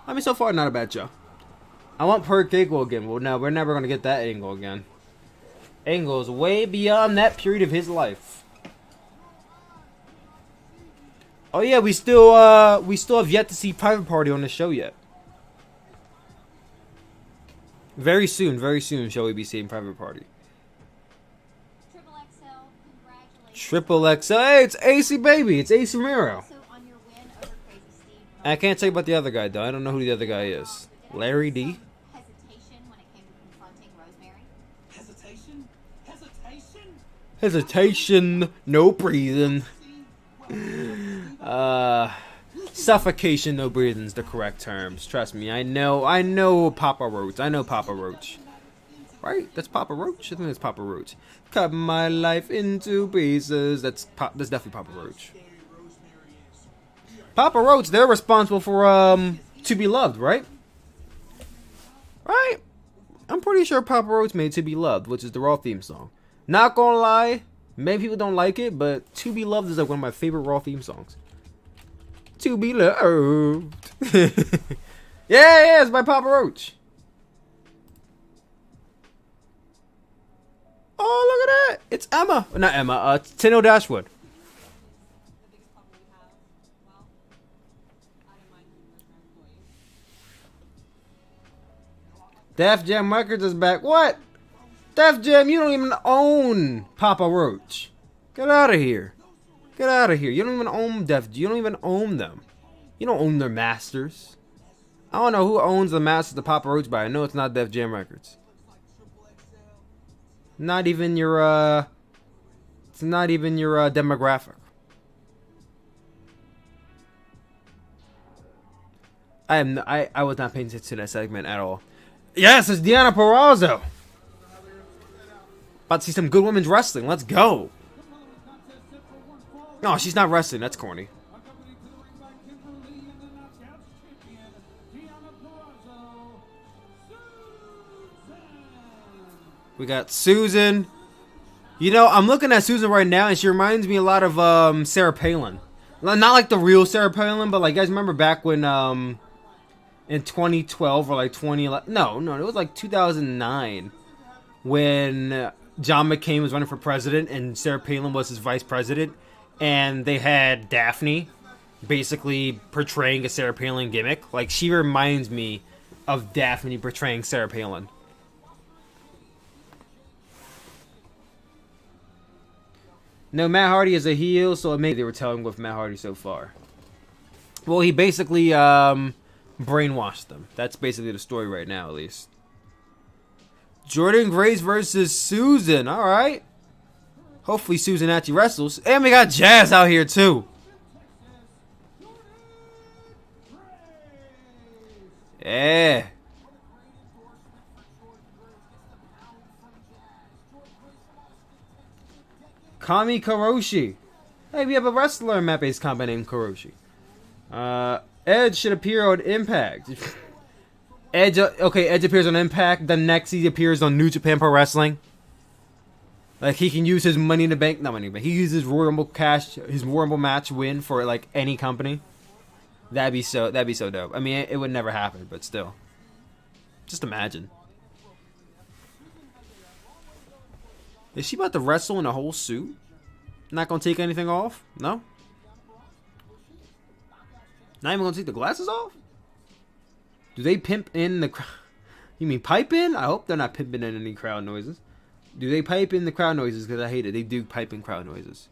I mean, so far, not a bad show. I want Perk Angle again. Well, no, we're never going to get that Angle again. Angle is way beyond that period of his life. Oh yeah, we still have yet to see Private Party on the show yet. Very soon shall we be seeing Private Party. Triple XL, hey, it's AC baby, it's Ace Romero. I can't tell you about the other guy though. I don't know who the other guy is. Larry D. Hesitation, no breathing. Suffocation, no breathing is the correct terms. Trust me, I know Papa Roach. I know Papa Roach. Right? That's Papa Roach? I think that's Papa Roach. Cut my life into pieces. That's definitely Papa Roach. Papa Roach, they're responsible for To Be Loved, right? Right? I'm pretty sure Papa Roach made To Be Loved, which is the Raw theme song. Not gonna lie, maybe people don't like it, but To Be Loved is like one of my favorite Raw theme songs. To Be Loved. Yeah, it's by Papa Roach. Oh, look at that. It's Emma. Not Emma, Tino Dashwood. Def Jam Records is back. What? Def Jam, you don't even own Papa Roach. Get out of here. Get out of here. You don't even own Def Jam. You don't even own them. You don't own their masters. I don't know who owns the masters of Papa Roach, but I know it's not Def Jam Records. Not even your, it's not even your demographic. I was not paying attention to that segment at all. Yes, it's Deonna Purrazzo. About to see some good women's wrestling. Let's go. No, she's not wrestling. That's corny. We got Susan. You know, I'm looking at Susan right now, and she reminds me a lot of Sarah Palin. Not like the real Sarah Palin, but like, you guys remember back when in 2012 or like 2011? No, it was like 2009 when John McCain was running for president and Sarah Palin was his vice president, and they had Daphne basically portraying a Sarah Palin gimmick. Like, she reminds me of Daphne portraying Sarah Palin. No, Matt Hardy is a heel, so maybe they were telling with Matt Hardy so far. Well, he basically brainwashed them. That's basically the story right now, at least. Jordan Grace versus Susan. All right. Hopefully Susan actually wrestles. And we got Jazz out here, too. Yeah. Kami Karoshi. Hey, we have a wrestler in map-based combat named Karoshi. Edge should appear on Impact. Edge appears on Impact. The next he appears on New Japan Pro Wrestling. Like, he can use his Money in the Bank, not Money in the Bank. He uses Royal Rumble cash, his Royal Rumble match win for like any company. That'd be so dope. I mean, it would never happen, but still, just imagine. Is she about to wrestle in a whole suit? Not gonna take anything off? No? Not even gonna take the glasses off? Do they pimp in the crowd? You mean pipe in? I hope they're not pimping in any crowd noises. Do they pipe in the crowd noises? Because I hate it. They do pipe in crowd noises.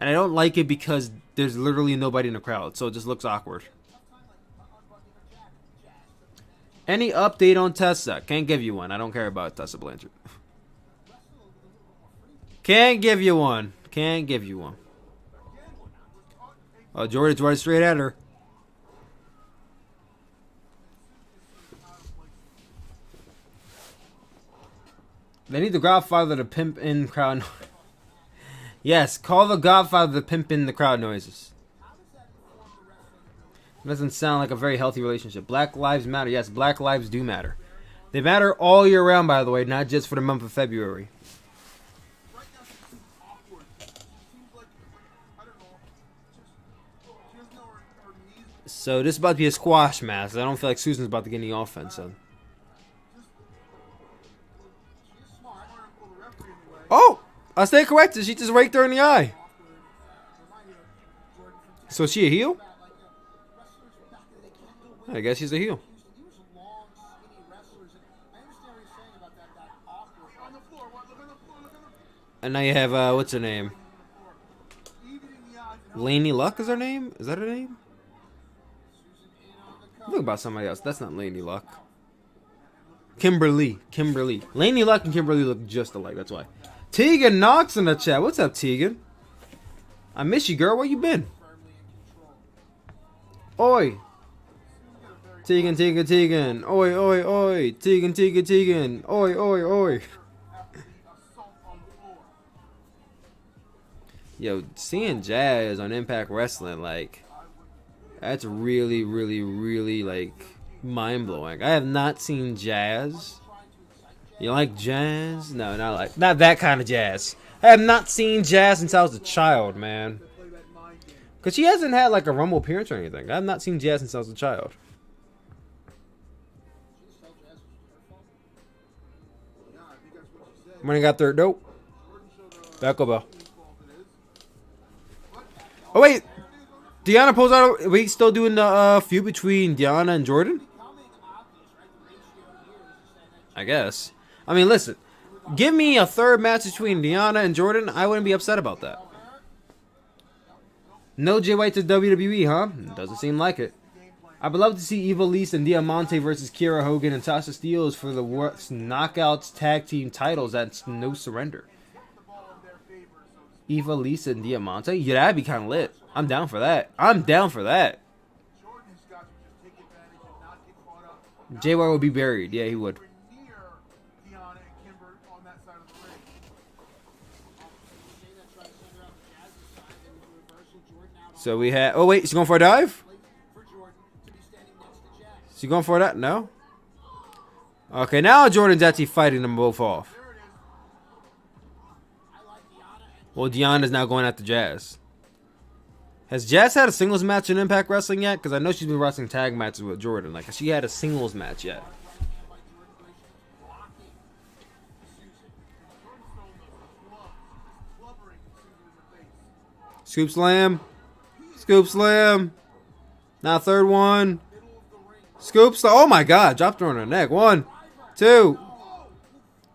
And I don't like it because there's literally nobody in the crowd. So it just looks awkward. Any update on Tessa? Can't give you one. I don't care about Tessa Blanchard. Can't give you one. Can't give you one. Oh, Jordan's right straight at her. They need the Godfather to pimp in crowd noise. Yes, call the Godfather to pimp in the crowd noises. Doesn't sound like a very healthy relationship. Black lives matter. Yes, black lives do matter. They matter all year round, by the way, not just for the month of February. So this is about to be a squash match. I don't feel like Susan's about to get any offense on. Oh! I stand corrected. She just raked her in the eye. So is she a heel? I guess she's a heel. And now you have, what's her name? Laney Luck is her name? Is that her name? Think about somebody else. That's not Laney Luck. Kimberly. Laney Luck and Kimberly look just alike. That's why. Tegan Knox in the chat. What's up, Tegan? I miss you, girl. Where you been? Oi. Tegan. Oi. Tegan. Oi. Yo, seeing Jazz on Impact Wrestling, like, that's really, like, mind-blowing. I have not seen Jazz. You like Jazz? No, not that kind of Jazz. I have not seen Jazz since I was a child, man. Because she hasn't had, like, a Rumble appearance or anything. I have not seen Jazz since I was a child. Money got third. Nope. Back up. Oh, wait. Deanna pulls out. Are we still doing the feud between Deanna and Jordan? I guess. I mean, listen. Give me a third match between Deanna and Jordan. I wouldn't be upset about that. No Jay White to WWE, huh? Doesn't seem like it. I would love to see Eva Lise and Diamante versus Kiera Hogan and Tasha Steelz for the Knockouts Tag Team titles. That's No Surrender. Eva Lise and Diamante? Yeah, that'd be kind of lit. I'm down for that. Jay White would be buried. Yeah, he would. So we had. Oh wait, she's going for a dive. She going for that? No. Okay, now Jordan's actually fighting them both off. Well, Deanna's now going after Jazz. Has Jazz had a singles match in Impact Wrestling yet? Because I know she's been wrestling tag matches with Jordan. Like, has she had a singles match yet? Scoop slam. Scoop slam. Now third one. Scoop slam. Oh my god. Dropped her on her neck. 1, 2.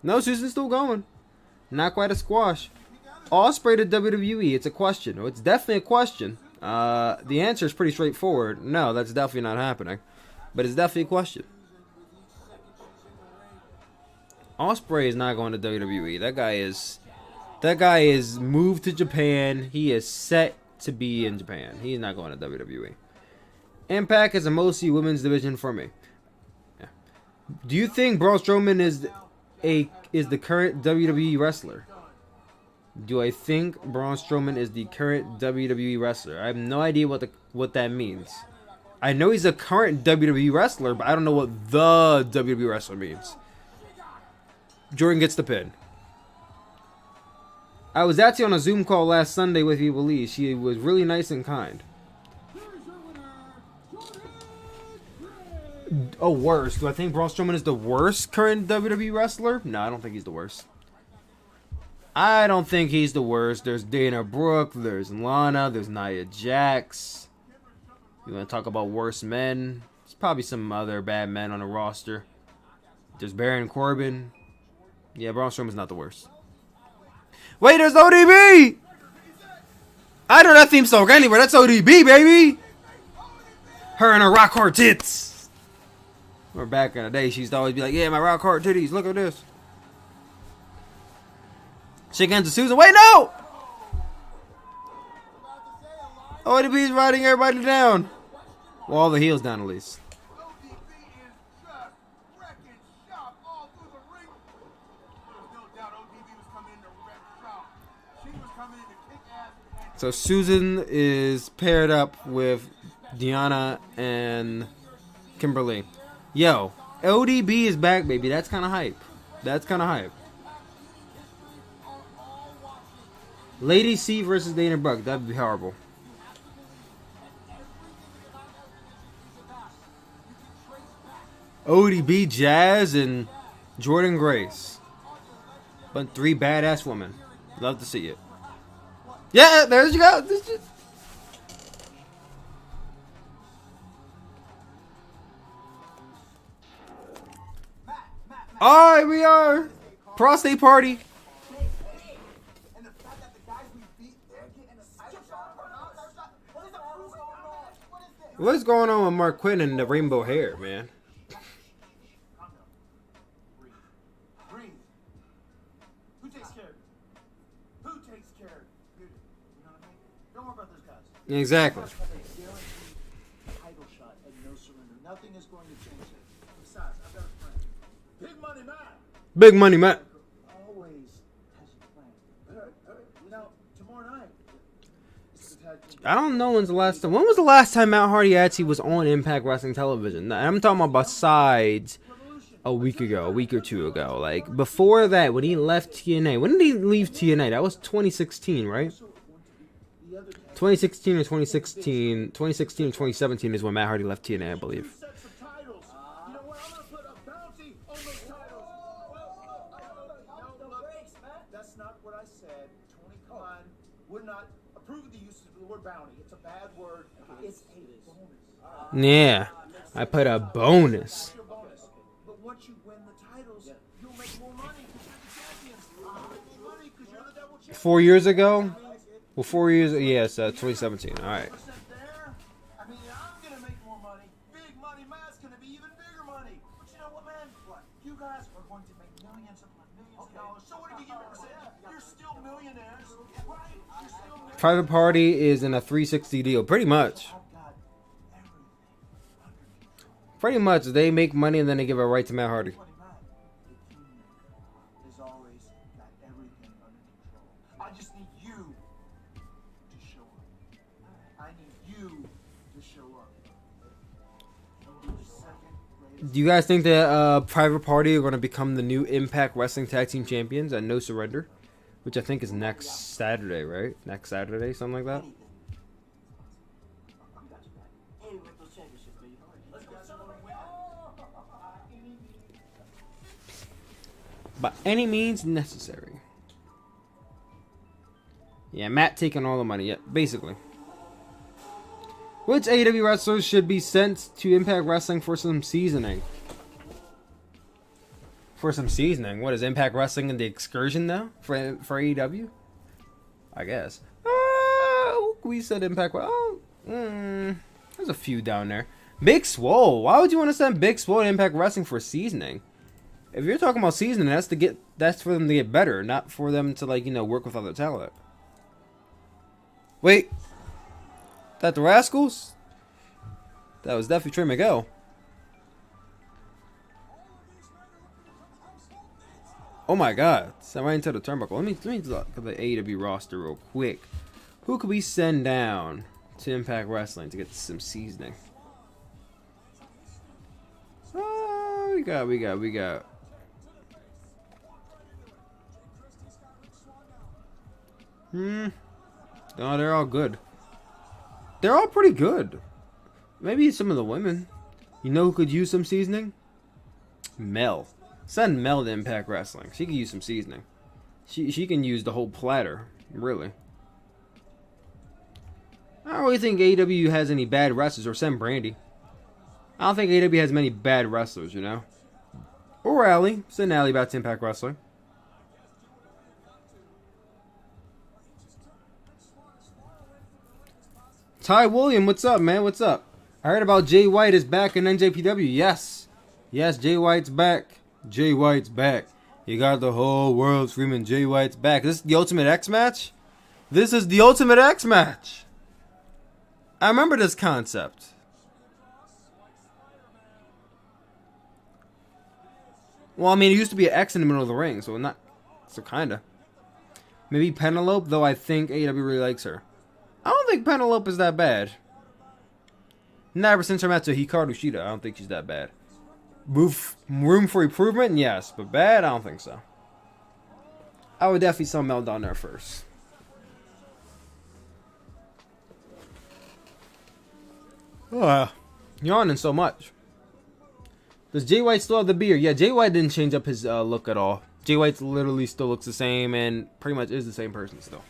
No, Susan's still going. Not quite a squash. Ospreay to WWE. It's a question. It's definitely a question. The answer is pretty straightforward. No, that's definitely not happening. But it's definitely a question. Ospreay is not going to WWE. That guy is moved to Japan. He is set to be in Japan. He's not going to WWE. Impact is a mostly women's division for me. Yeah. Do you think Braun Strowman is the current WWE wrestler? Do I think Braun Strowman is the current WWE wrestler? I have no idea what that means. I know he's a current WWE wrestler, but I don't know what the WWE wrestler means. Jordan gets the pin. I was actually on a Zoom call last Sunday with Evil Lee. She was really nice and kind. Oh, worst. Do I think Braun Strowman is the worst current WWE wrestler? No, I don't think he's the worst. I don't think he's the worst. There's Dana Brooke, there's Lana, there's Nia Jax. You want to talk about worst men? There's probably some other bad men on the roster. There's Baron Corbin. Yeah, Braun Strowman's not the worst. Wait, there's ODB! I know that theme song anywhere. That's ODB, baby! Her and her rock hard tits. Or back in the day, she used to always be like, yeah, my rock hard titties. Look at this. Shake hands to Susan. Wait, no! ODB's riding everybody down. Well, all the heels down at least. So Susan is paired up with Deanna and Kimberly. Yo, ODB is back, baby. That's kind of hype. That's kind of hype. Lady C versus Dana Brooke. That'd be horrible. ODB, Jazz, and Jordan Grace. But 3 badass women. Love to see it. Yeah, there you go. Alright, we are. Prostate party. What's going on with Mark Quinn and the rainbow hair, man? Breathe. Who takes care of you? Who takes care of you? You know what I mean? Don't worry about those guys. Exactly. Title shot and no surrender. Nothing is going to change it. Besides, I've got a friend. Big Money Matt. Big Money Matt. Always has a plan. You know, tomorrow night. I don't know when's the last time. When was the last time Matt Hardy actually was on Impact Wrestling Television? I'm talking about besides a week ago, a week or two ago. Like, before that, when he left TNA. When did he leave TNA? That was 2016, right? 2016 or 2016. 2016 or 2017 is when Matt Hardy left TNA, I believe. That's not what I said. Tony Khan would not approve of the use of the word bounty. It's a bad word. It's a bonus. Yeah, I put a bonus. But once you win the titles, you'll make more money because you're the champions. You'll make more money because you're the double champion. 4 years ago? Well, 4 years. Yes, 2017. All right. I mean, I'm gonna make more money. Big Money Matt's gonna be even bigger money. But you know what, man? What? You guys are going to make millions upon millions of dollars. So what if you give me a You're still millionaires, right? You're still millionaires. Private Party is in a 360 deal, pretty much. I've got everything under control. Pretty much, they make money and then they give it right to Matt Hardy. Money Matt, the kingmaker, has always got everything under control. I just need you to show up. I need to show up. You'll be the second greatest. Do you guys think that Private Party are going to become the new Impact Wrestling Tag Team Champions at No Surrender? Which I think is next Saturday, right? Next Saturday, something like that? Anything. I got you back. And we win those championships, baby. Let's go celebrate. By any means necessary. Yeah, Matt taking all the money. Yeah, basically. Which AEW wrestlers should be sent to Impact Wrestling for some seasoning? For some seasoning? What is Impact Wrestling in the excursion now? For AEW? I guess. We said Impact. There's a few down there. Big Swole. Why would you want to send Big Swole to Impact Wrestling for seasoning? If you're talking about seasoning, that's for them to get better, not for them to work with other talent. Wait. That the Rascals? That was definitely Trey Miguel. Oh my God! Sent right into the turnbuckle. Let me look at the AEW roster real quick. Who could we send down to Impact Wrestling to get some seasoning? Oh, we got. No, they're all good. They're all pretty good. Maybe some of the women. You know who could use some seasoning? Mel. Send Mel to Impact Wrestling. She could use some seasoning. She can use the whole platter. Really. I don't really think AEW has any bad wrestlers. Or send Brandy. I don't think AEW has many bad wrestlers, you know. Or Allie. Send Allie back to Impact Wrestling. Ty William, what's up, man? What's up? I heard about Jay White is back in NJPW. Yes. Yes, Jay White's back. Jay White's back. You got the whole world screaming Jay White's back. This is the Ultimate X match? This is the Ultimate X match. I remember this concept. Well, I mean, it used to be an X in the middle of the ring, so kinda. Maybe Penelope, though I think AEW really likes her. I don't think Penelope is that bad. Not ever since her match with Hikaru Shida, I don't think she's that bad. Room for improvement? Yes, but bad? I don't think so. I would definitely sell Mel down there first. Yawning so much. Does Jay White still have the beard? Yeah, Jay White didn't change up his look at all. Jay White literally still looks the same and pretty much is the same person still.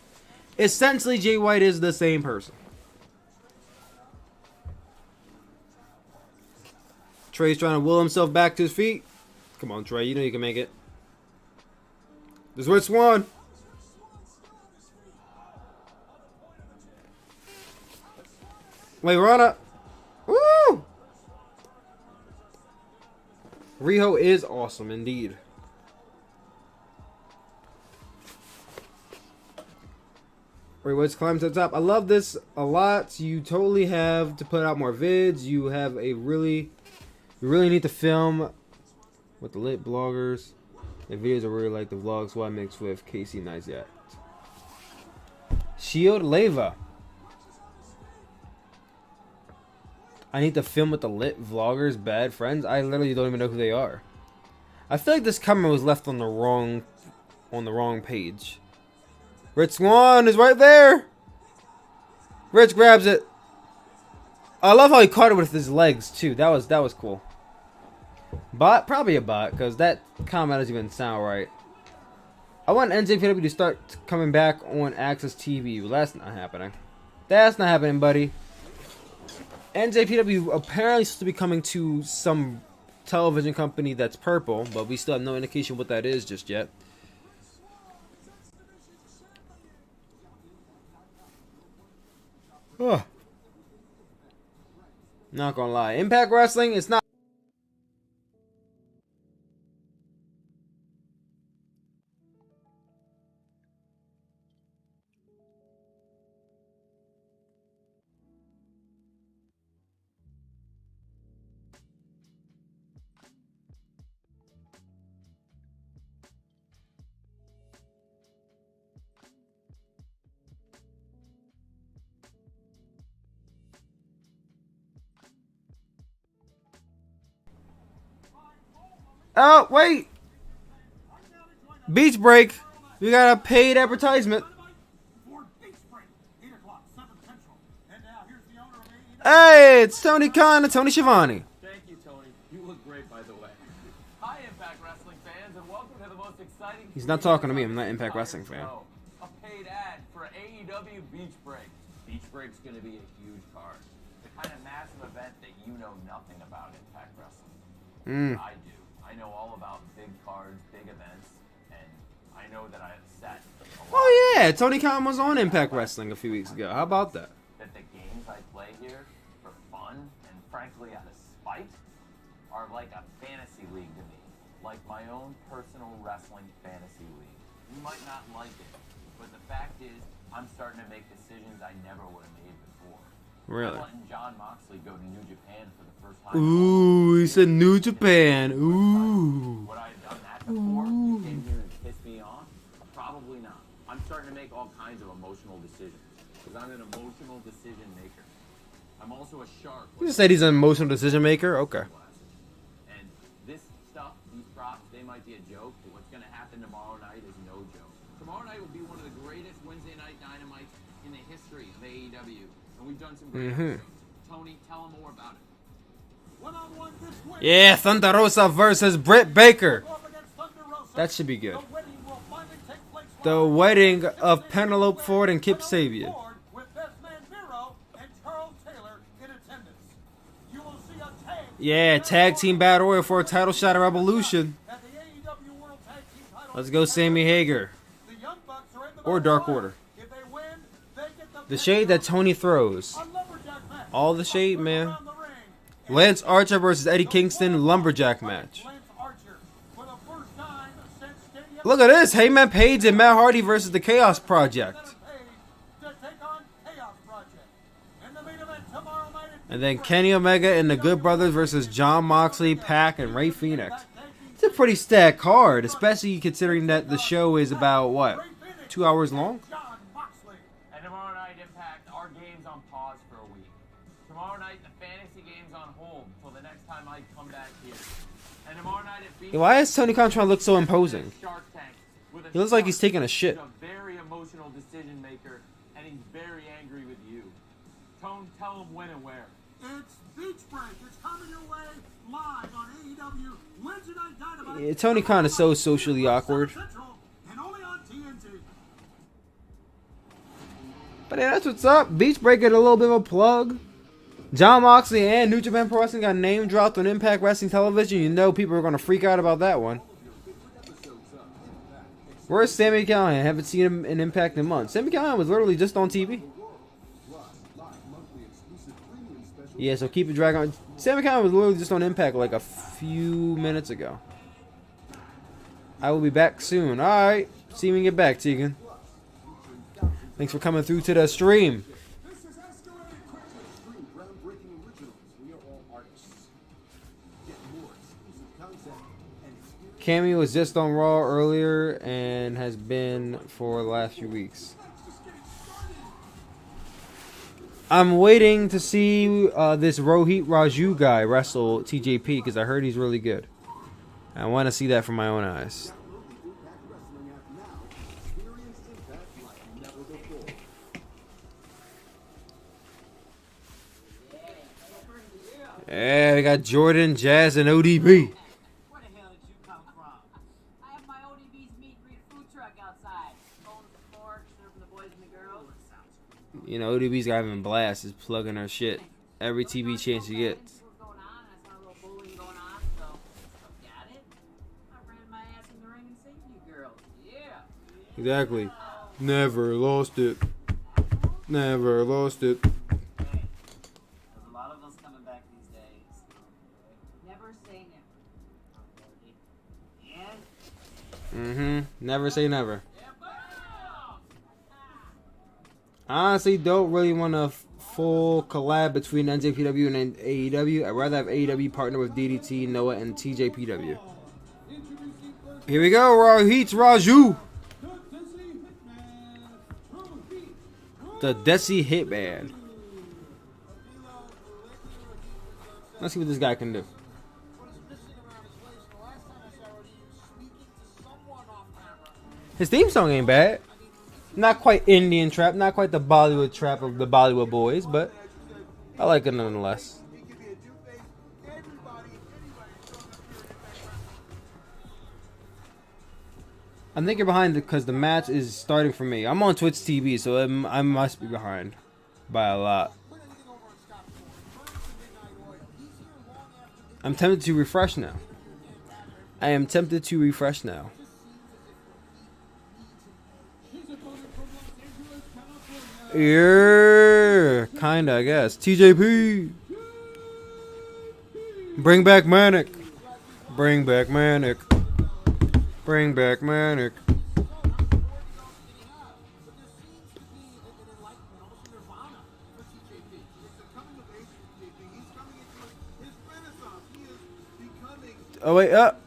Essentially, Jay White is the same person. Trey's trying to will himself back to his feet. Come on, Trey. You know you can make it. This is Red Swan. Wait, Rana. Woo! Riho is awesome, indeed. Wait, let's climb to the top. I love this a lot. You totally have to put out more vids. You have a really... You really need to film with the lit bloggers. The videos are really like the vlogs. What I mixed with Casey Neistat. Shield Leva. I need to film with the lit vloggers, bad friends. I literally don't even know who they are. I feel like this camera was left on the wrong page. Rich Swan is right there. Rich grabs it. I love how he caught it with his legs too. That was cool. Bot? Probably a bot, because that comment doesn't even sound right. I want NJPW to start coming back on Access TV. Well, that's not happening. That's not happening, buddy. NJPW apparently supposed to be coming to some television company that's purple, but we still have no indication what that is just yet. Ugh. Not gonna lie. Impact Wrestling, it's not. Oh, wait. Beach break. We got a paid advertisement. Hey, it's Tony Khan and Tony Schiavone. Thank you, Tony. You look great, by the way. Hi, Impact Wrestling fans, and welcome to the most exciting... He's not talking to me. I'm not an Impact Wrestling fan. A paid ad for AEW Beach Break. Beach Break's going to be a huge card. The kind of massive event that you know nothing about Impact Wrestling. I do. I know all about big cards, big events, and I know that I have set a lot Oh, yeah. Tony Khan was on Impact Wrestling a few weeks ago. How about that? that the games I play here for fun and frankly out of spite are like a fantasy league to me. Like my own personal wrestling fantasy league. You might not like it, but the fact is I'm starting to make decisions I never would have made before. Really? I'm letting John Moxley go to New Japan for the first time. Ooh, he said New Japan. Ooh. Would I have done that before? You came here and pissed me off? Probably not. I'm starting to make all kinds of emotional decisions. Because I'm an emotional decision maker. I'm also a shark. You just said he's an emotional decision maker? Okay. And this stuff, these props, they might be a joke, but what's going to happen tomorrow night is no joke. Tomorrow night will be one of the greatest Wednesday night dynamites in the history of AEW. And we've done some great episodes. Tony, tell them more about it. One-on-one this week. Yeah, Thunder Rosa versus Britt Baker. Up against Thunder Rosa. That should be good. The wedding will finally take place The live. wedding of Penelope Ford and Kip Sabian. With Best Man Miro and Charles Taylor in attendance. You will see a tag. Yeah, tag team battle royal for a title shot at Revolution. At the AEW World Tag Team title. Let's go Sammy Hager. The Young Bucks are in the Or middle Dark of the Order. line. If they win, they get The shade that Tony throws. a lumberjack match. All the shade, man. Around the ring. Lance Archer versus Eddie Kingston lumberjack match. Lance Archer for the first time since Stadium Look at this. Heyman Page and Matt Hardy versus the Chaos Project. to take on Chaos Project. In the main event tomorrow night at And then Kenny Omega and the Good Brothers versus John Moxley, Pac, and Ray Phoenix. It's a pretty stacked card, especially considering that the show is about, what, 2 hours long? John Moxley. And tomorrow night, Impact, our game's on pause for a week. Tomorrow night, the fantasy game's on hold until the next time I come back here. And tomorrow night at Beach Why is Tony Khan trying to look so imposing? Shark Tank with a He looks like he's shark taking a shit. who's a very emotional decision maker, and he's very angry with you. Tone, tell him when and where. It's Beach Break. It's coming your way live on AEW Wednesday Night Dynamite. Yeah, Tony Khan is so socially awkward. Central and only on TNT. But yeah, that's what's up. Beach Break get a little bit of a plug. John Moxley and New Japan Pro Wrestling got name dropped on Impact Wrestling Television. You know people are going to freak out about that one. Where's Sami Callihan? Haven't seen him in Impact in months. Sami Callihan was literally just on TV. Yeah, so keep it dragging on. Sami Callihan was literally just on Impact like a few minutes ago. I will be back soon. Alright. See you when you get back, Tegan. Thanks for coming through to the stream. Cammy was just on Raw earlier and has been for the last few weeks. I'm waiting to see this Rohit Raju guy wrestle TJP because I heard he's really good. I want to see that from my own eyes. Yeah, we got Jordan, Jazz, and ODB. Where the hell did you come from? I have my ODB's meat and greet food truck outside. Going to the fork, serving the boys and the girls. You know, ODB's got having blast is plugging her shit every TV chance she gets. What was going on? I saw a little bullying going on, so got it. I ran my ass in the ring and saved you girls. Yeah. Exactly. Never lost it. Never lost it. Hey, there's a lot of us coming back these days. Never say never. Yeah. Never say never. I honestly don't really want a full collab between NJPW and AEW. I'd rather have AEW partner with DDT, Noah, and TJPW. Here we go, Raw Heats Raju. The Desi Hitman. Let's see what this guy can do. His theme song ain't bad. Not quite Indian trap, not quite the Bollywood trap of the Bollywood boys, but I like it nonetheless. I think you're behind because the match is starting for me. I'm on Twitch TV, so I must be behind by a lot. I'm tempted to refresh now. I am tempted to refresh now. Yeah, kinda, I guess. TJP. Bring back Manic. Bring back Manic. Bring back Manic. Oh wait, up.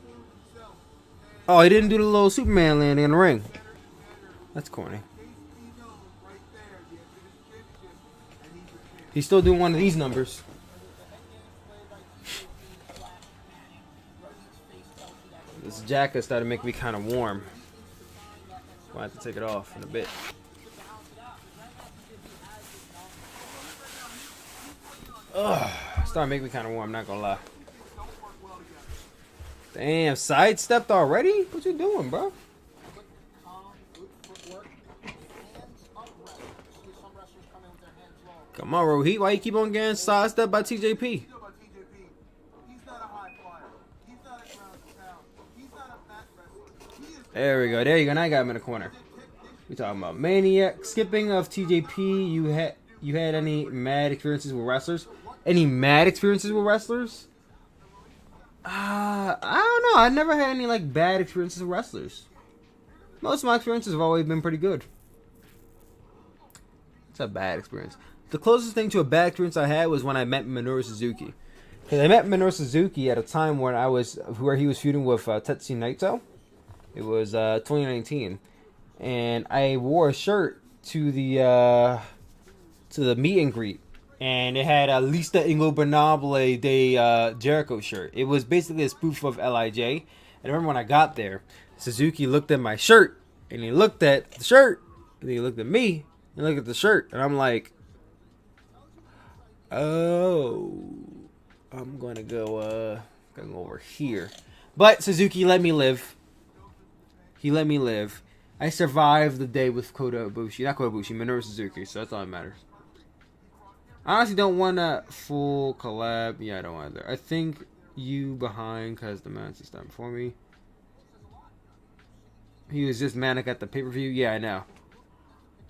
Oh, he didn't do the little Superman landing in the ring. That's corny. He's still doing one of these numbers. This jacket started making me kind of warm. I'll have to take it off in a bit. Ugh, started making me kind of warm, not gonna lie. Damn, sidestepped already? What you doing, bro? Come on, Rohit. Why you keep on getting sidestepped by TJP? There we go. There you go. Now I got him in the corner. We talking about Maniac. Skipping of TJP. You had any mad experiences with wrestlers? Any mad experiences with wrestlers? I don't know. I never had any like bad experiences with wrestlers. Most of my experiences have always been pretty good. It's a bad experience. The closest thing to a bad experience I had was when I met Minoru Suzuki. Because I met Minoru Suzuki at a time where he was feuding with Tetsuya Naito. It was 2019, and I wore a shirt to the meet and greet, and it had a Lista Ingobernable de Jericho shirt. It was basically a spoof of Lij. And I remember when I got there, Suzuki looked at my shirt, and he looked at the shirt, and he looked at me, and looked at the shirt, and I'm like, oh, I'm gonna go over here. But Suzuki let me live. He let me live. I survived the day with Kota Ibushi. Not Kota Ibushi, Minoru Suzuki, so that's all that matters. I honestly don't want a full collab. Yeah, I don't either. I think you behind because the match is done for me. He was just Manic at the pay-per-view. Yeah, I know.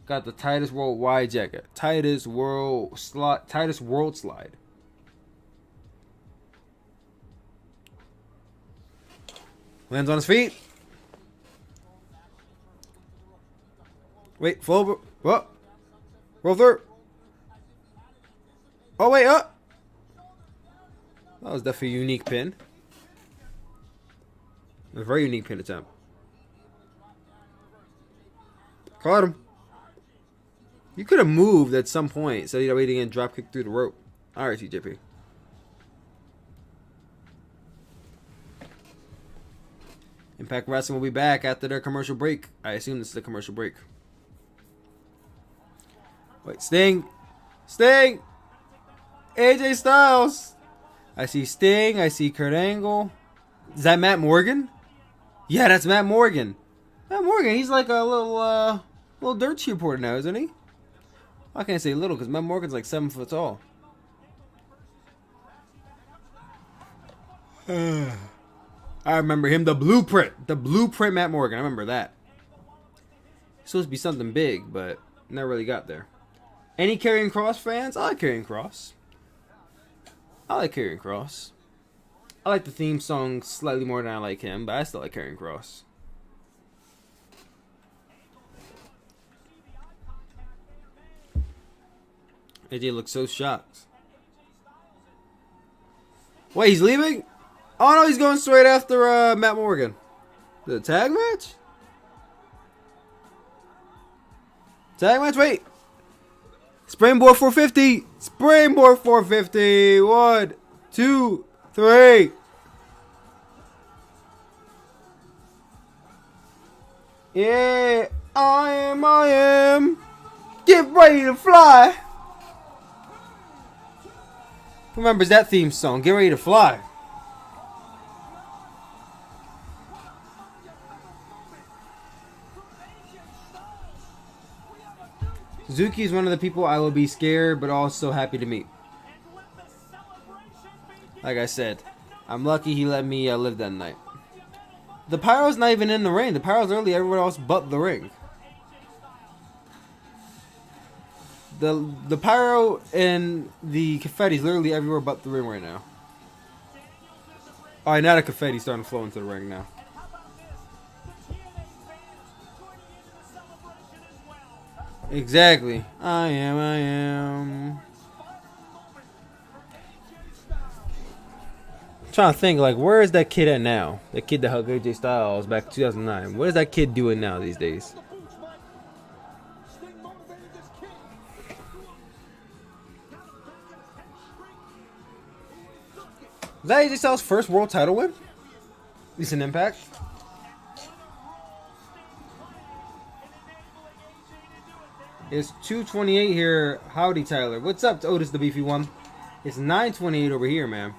Got the Titus Worldwide jacket. Titus World Slide. Lands on his feet. Wait, full. What? Roll through. Oh, wait, up. That was definitely a unique pin. A very unique pin attempt. Caught him. You could have moved at some point so you're waiting and drop kick through the rope. Alright, TJP. Impact Wrestling will be back after their commercial break. I assume this is a commercial break. Wait, Sting! Sting! AJ Styles! I see Sting. I see Kurt Angle. Is that Matt Morgan? Yeah, that's Matt Morgan. Matt Morgan, he's like a little dirt sheet reporter now, isn't he? I can't say little because Matt Morgan's like 7 foot tall. I remember him. The blueprint. The blueprint Matt Morgan. I remember that. It's supposed to be something big, but never really got there. Any Karrion Kross fans? I like Karrion Kross. I like Karrion Kross. I like the theme song slightly more than I like him, but I still like Karrion Kross. AJ looks so shocked. Wait, he's leaving? Oh no, he's going straight after Matt Morgan. The tag match? Tag match? Wait. Springboard 450. Springboard 450. 1, 2, 3. Yeah, I am. Get ready to fly. Who remembers that theme song? Get ready to fly. Suzuki is one of the people I will be scared but also happy to meet. Like I said, I'm lucky he let me live that night. The pyro's not even in the ring. The pyro's literally everywhere else but the ring. The pyro and the confetti is literally everywhere but the ring right now. Alright, now the confetti's starting to flow into the ring now. Exactly. I am. I'm trying to think, like, where is that kid at now? That kid that hugged AJ Styles back in 2009. What is that kid doing now these days? Is that AJ Styles' first world title win? At least an Impact. It's 2:28 here. Howdy, Tyler. What's up, Otis the Beefy One? It's 9:28 over here, man.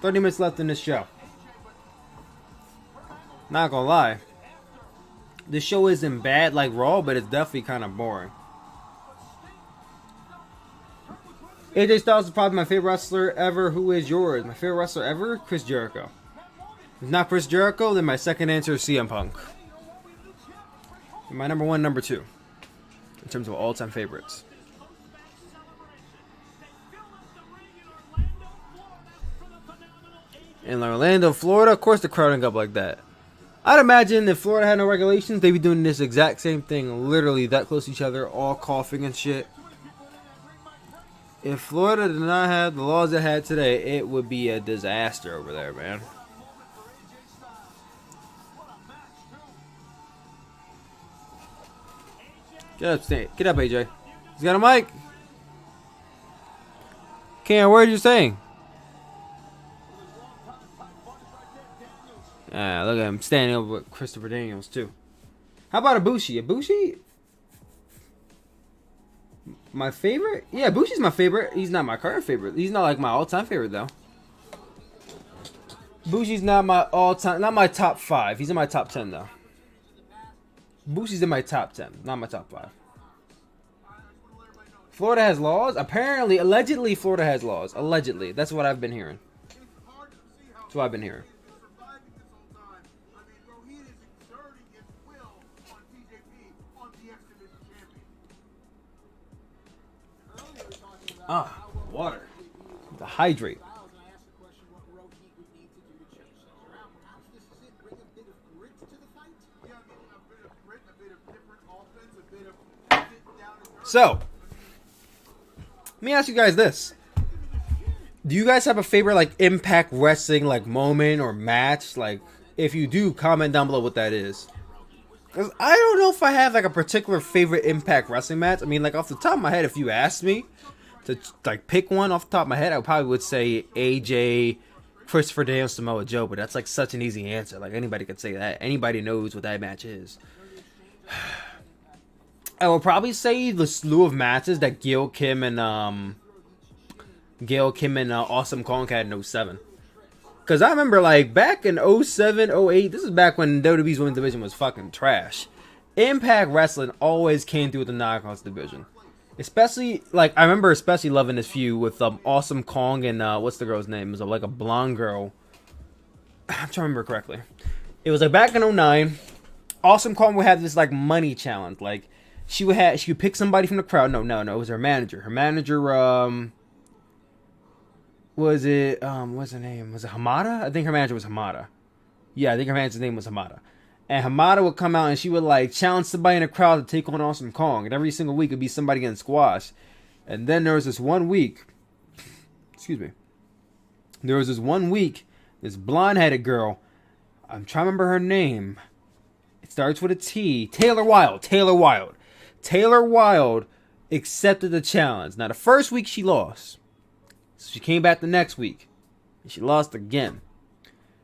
30 minutes left in this show. Not gonna lie. This show isn't bad like Raw, but it's definitely kind of boring. AJ Styles is probably my favorite wrestler ever. Who is yours? My favorite wrestler ever? Chris Jericho. If not Chris Jericho, then my second answer is CM Punk. And my number one, number two. In terms of all-time favorites. In Orlando, Florida, of course the crowd ain't up like that. I'd imagine if Florida had no regulations, they'd be doing this exact same thing, literally that close to each other, all coughing and shit. If Florida did not have the laws it had today, it would be a disaster over there, man. Get up, AJ. He's got a mic. Cam, what are you saying? Ah, look at him standing over with Christopher Daniels too. How about Ibushi? Ibushi? My favorite? Yeah, Ibushi's my favorite. He's not my current favorite. He's not like my all-time favorite though. Ibushi's not my all-time, not my top 5. He's in my top 10 though. Bushi's in my top 10, not my top 5. Florida has laws? Apparently, allegedly, Florida has laws. Allegedly. That's what I've been hearing. That's what I've been hearing. Ah, water. To hydrate. So, let me ask you guys this. Do you guys have a favorite, like, Impact Wrestling, like, moment or match? Like, if you do, comment down below what that is. Because I don't know if I have, like, a particular favorite Impact Wrestling match. I mean, like, off the top of my head, if you asked me to, like, pick one off the top of my head, I probably would say AJ, Christopher Daniels, Samoa Joe. But that's, like, such an easy answer. Like, anybody could say that. Anybody knows what that match is. I will probably say the slew of matches that Gail Kim and Awesome Kong had in 07. Because I remember, like, back in 07, 08, this is back when WWE's Women's Division was fucking trash. Impact Wrestling always came through with the Knockouts division. Especially, like, I remember especially loving this feud with Awesome Kong and, what's the girl's name? It was, like, a blonde girl. I'm trying to remember correctly. It was, like, back in 09. Awesome Kong would have this, like, money challenge. Like, she would pick somebody from the crowd. No, it was her manager. Her manager, was it, what's her name? Was it Hamada? I think her manager was Hamada. Yeah, I think her manager's name was Hamada. And Hamada would come out and she would, like, challenge somebody in the crowd to take on Awesome Kong. And every single week it would be somebody getting squashed. And then there was this one week, excuse me. There was this one week, this blonde-headed girl, I'm trying to remember her name. It starts with a T. Taylor Wilde. Taylor Wilde accepted the challenge. Now, the first week she lost. So she came back the next week. And she lost again.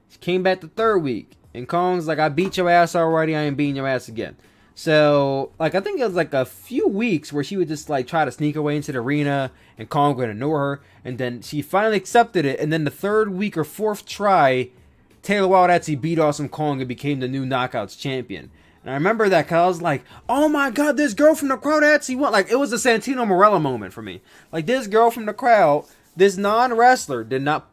She came back the third week. And Kong's like, I beat your ass already, I ain't beating your ass again. So, like, I think it was like a few weeks where she would just like try to sneak her way into the arena and Kong would ignore her. And then she finally accepted it. And then the third week or fourth try, Taylor Wilde actually beat Awesome Kong and became the new Knockouts champion. And I remember that because I was like, oh my god, this girl from the crowd actually won. Like, it was a Santino Morella moment for me. Like, this girl from the crowd, this non-wrestler did not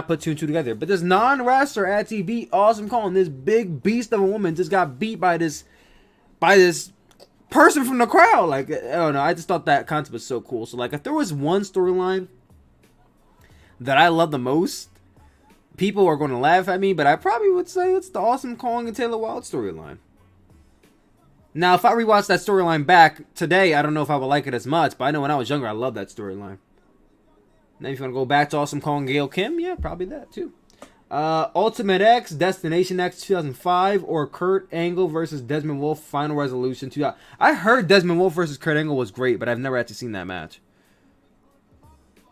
put two and two together. But this non-wrestler actually beat Awesome Kong. This big beast of a woman just got beat by this person from the crowd. Like, I don't know. I just thought that concept was so cool. So, like, if there was one storyline that I love the most, people are going to laugh at me, but I probably would say it's the Awesome Kong and Taylor Wilde storyline. Now, if I rewatch that storyline back today, I don't know if I would like it as much, but I know when I was younger, I loved that storyline. Now, if you want to go back to Awesome Kong and Gail Kim, yeah, probably that too. Ultimate X, Destination X 2005, or Kurt Angle versus Desmond Wolfe, Final Resolution 2000. I heard Desmond Wolfe versus Kurt Angle was great, but I've never actually seen that match.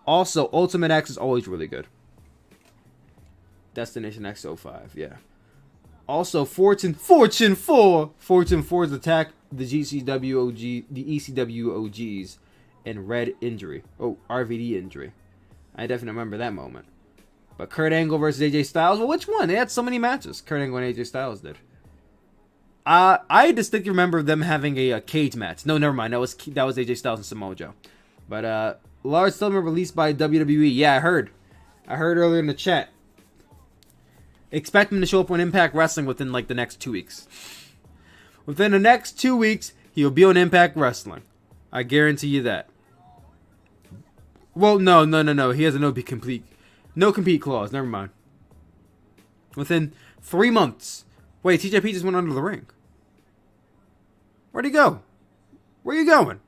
Also, Ultimate X is always really good. Destination X 05, yeah. Also, Fortune 4 is attack the ECW OGs and Red Injury. Oh, RVD injury. I definitely remember that moment. But Kurt Angle versus AJ Styles, well, which one? They had so many matches. Kurt Angle and AJ Styles did. I distinctly remember them having a cage match. No, never mind. That was AJ Styles and Samoa Joe. But Lars Sullivan released by WWE. Yeah, I heard earlier in the chat. Expect him to show up on Impact Wrestling within like the next 2 weeks. Within the next 2 weeks, he'll be on Impact Wrestling. I guarantee you that. Well, no. He has a no compete clause. Never mind. Within 3 months. Wait, TJP just went under the ring. Where'd he go? Where you going?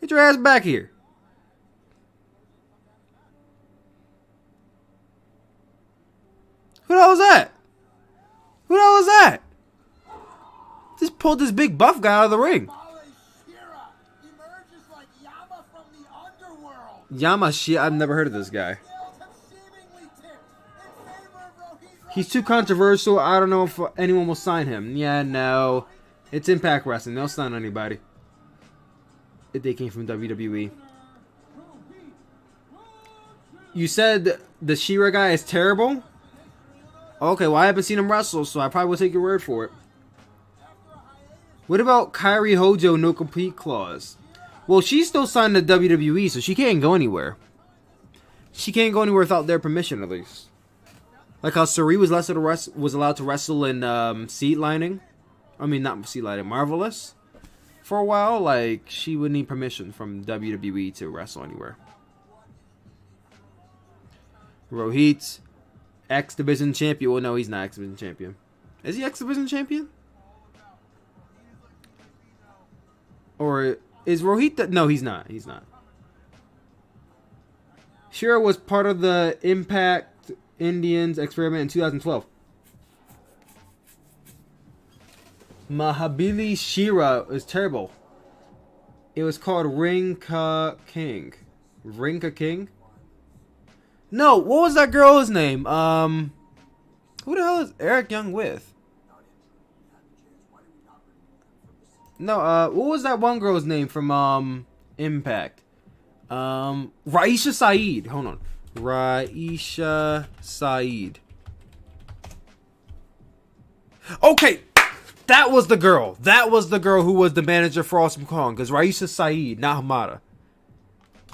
Get your ass back here. Who the hell is that? Who the hell is that? Just pulled this big buff guy out of the ring. Yama shit, I've never heard of this guy. He's too controversial. I don't know if anyone will sign him. Yeah, no. It's Impact Wrestling. They'll sign anybody. If they came from WWE. You said the She-Ra guy is terrible? Okay, well, I haven't seen him wrestle, so I probably will take your word for it. What about Kairi Hojo no complete clause? Well, she's still signed to WWE, so she can't go anywhere. She can't go anywhere without their permission, at least. Like how Suri was allowed to wrestle in seat lining. I mean, not seat lining, Marvelous. For a while, like, she would need permission from WWE to wrestle anywhere. Rohit, X Division champion. Well, no, he's not X Division champion. Is he X Division champion? Or is Rohit? No, he's not. He's not. Shira was part of the Impact Indians experiment in 2012. Mahabali Shira is terrible. It was called Rinka King. Rinka King? No, what was that girl's name? Who the hell is Eric Young with? No, what was that one girl's name from Impact? Raisha Saeed. Hold on. Raisha Saeed. Okay, that was the girl. That was the girl who was the manager for Awesome Kong. Because Raisha Saeed, not Hamada.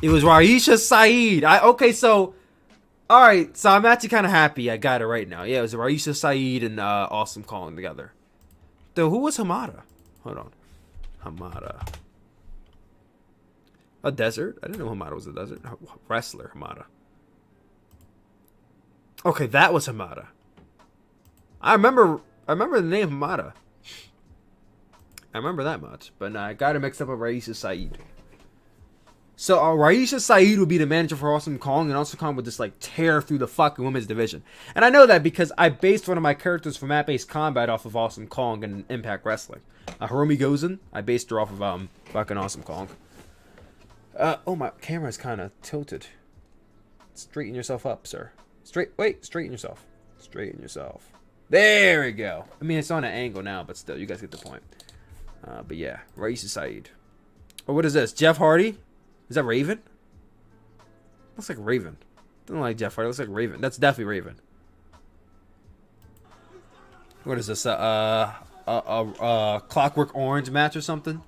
It was Raisha Saeed. Okay, so... Alright, so I'm actually kind of happy I got it right now. Yeah, it was Raisha Saeed and Awesome Kong together. Though, who was Hamada? Hold on. Hamada. A desert? I didn't know Hamada was a desert. Wrestler, Hamada. Okay, that was Hamada. I remember the name Hamada. I remember that much. But I got it mixed up with Raisha Saeed. So Raisha Saeed would be the manager for Awesome Kong, and Awesome Kong would just like tear through the fucking women's division. And I know that because I based one of my characters from Map-Based Combat off of Awesome Kong and Impact Wrestling. Hiromi Gozen, I based her off of fucking Awesome Kong. Oh, my camera's kind of tilted. Straighten yourself up, sir. Straighten yourself. Straighten yourself. There we go. I mean, it's on an angle now, but still, you guys get the point. But yeah, Raisa Saeed. Oh, what is this? Jeff Hardy? Is that Raven? Looks like Raven. Doesn't like Jeff Hardy. Looks like Raven. That's definitely Raven. What is this? Clockwork Orange match or something?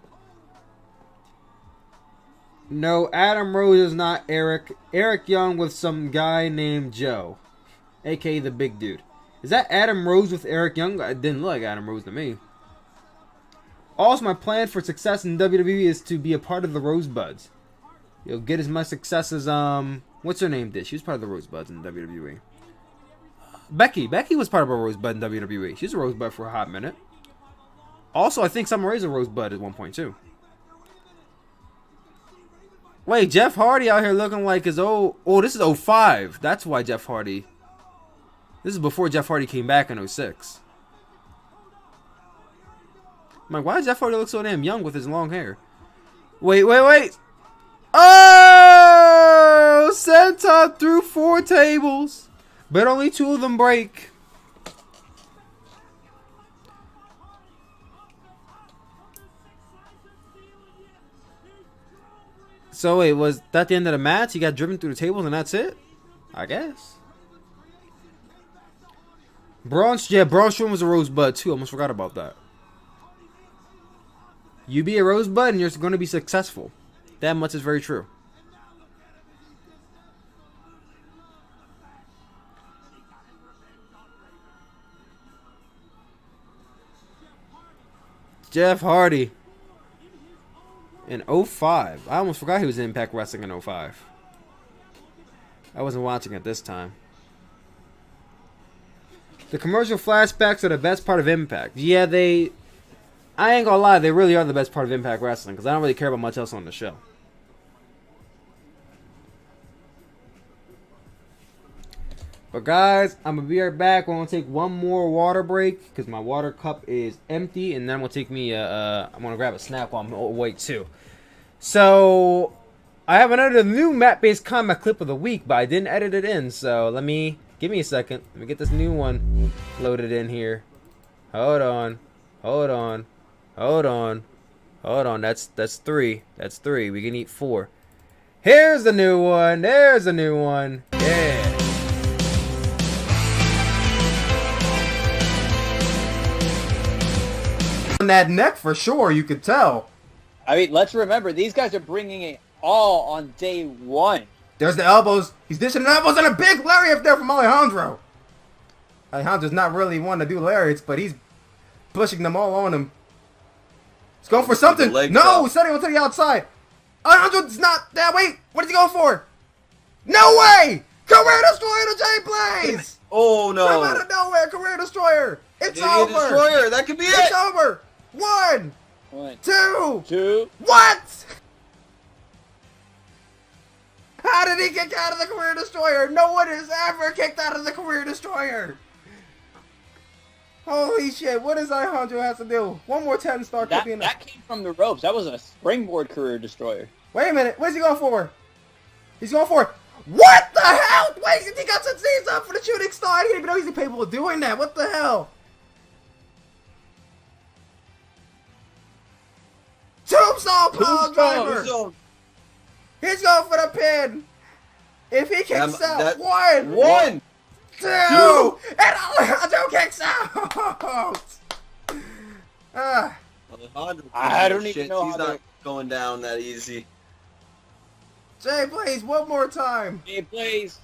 No, Adam Rose is not Eric. Eric Young with some guy named Joe, aka the big dude. Is that Adam Rose with Eric Young? It didn't look like Adam Rose to me. Also, my plan for success in WWE is to be a part of the Rosebuds. You'll get as much success as what's her name did. She was part of the Rosebuds in WWE. Becky was part of a Rosebud in WWE. She's a Rosebud for a hot minute. Also, I think Summer Rae's a Rosebud at one point too. Wait, Jeff Hardy out here looking like his old... Oh, this is 05. That's why Jeff Hardy... This is before Jeff Hardy came back in 06. I'm like, why does Jeff Hardy look so damn young with his long hair? Wait. Oh! Senton through 4 tables. But only 2 of them break. So wait, was that the end of the match? He got driven through the tables and that's it? I guess. Braun Strowman was a Rosebud too. Almost forgot about that. You be a Rosebud and you're going to be successful. That much is very true. Jeff Hardy. In 05. I almost forgot he was in Impact Wrestling in 05. I wasn't watching it this time. The commercial flashbacks are the best part of Impact. Yeah, I ain't gonna lie, they really are the best part of Impact Wrestling because I don't really care about much else on the show. But guys, I'm gonna be right back. We're gonna take one more water break because my water cup is empty, and then I'm gonna take me I'm gonna grab a snack while I'm awake too. So I have another new map-based combat clip of the week, but I didn't edit it in. So give me a second. Let me get this new one loaded in here. Hold on. That's 3. That's 3. We can eat 4. Here's the new one. There's the new one. Yeah. On that neck for sure, you could tell. I mean, let's remember, these guys are bringing it all on day 1. There's the elbows. He's dishing the elbows and a big lariat there from Alejandro. Alejandro's not really one to do lariats, but he's pushing them all on him. He's going for something. No, he's setting him to the outside. Alejandro's not that. Wait, what is he going for? No way! Career Destroyer to Jay Blaze! Oh no! Come out of nowhere, Career Destroyer! It's Idiot over! Destroyer, that could be it! It's over! 1, 2, 2. What? How did he kick out of the Career Destroyer? No one has ever kicked out of the Career Destroyer! Holy shit, what does Alejandro have to do? One more 10-star could be enough. That came from the ropes. That was a springboard Career Destroyer. Wait a minute, what's he going for? He's going for... What the hell? Wait, he got some scenes up for the shooting star. I didn't even know he's capable of doing that. What the hell? Tombstone Power Driver. He's going for the pin. If he kicks out, 1, 2, and Alejandro kicks out. I don't even know he's not going down that easy. Jay Blaze, one more time. Jay Blaze,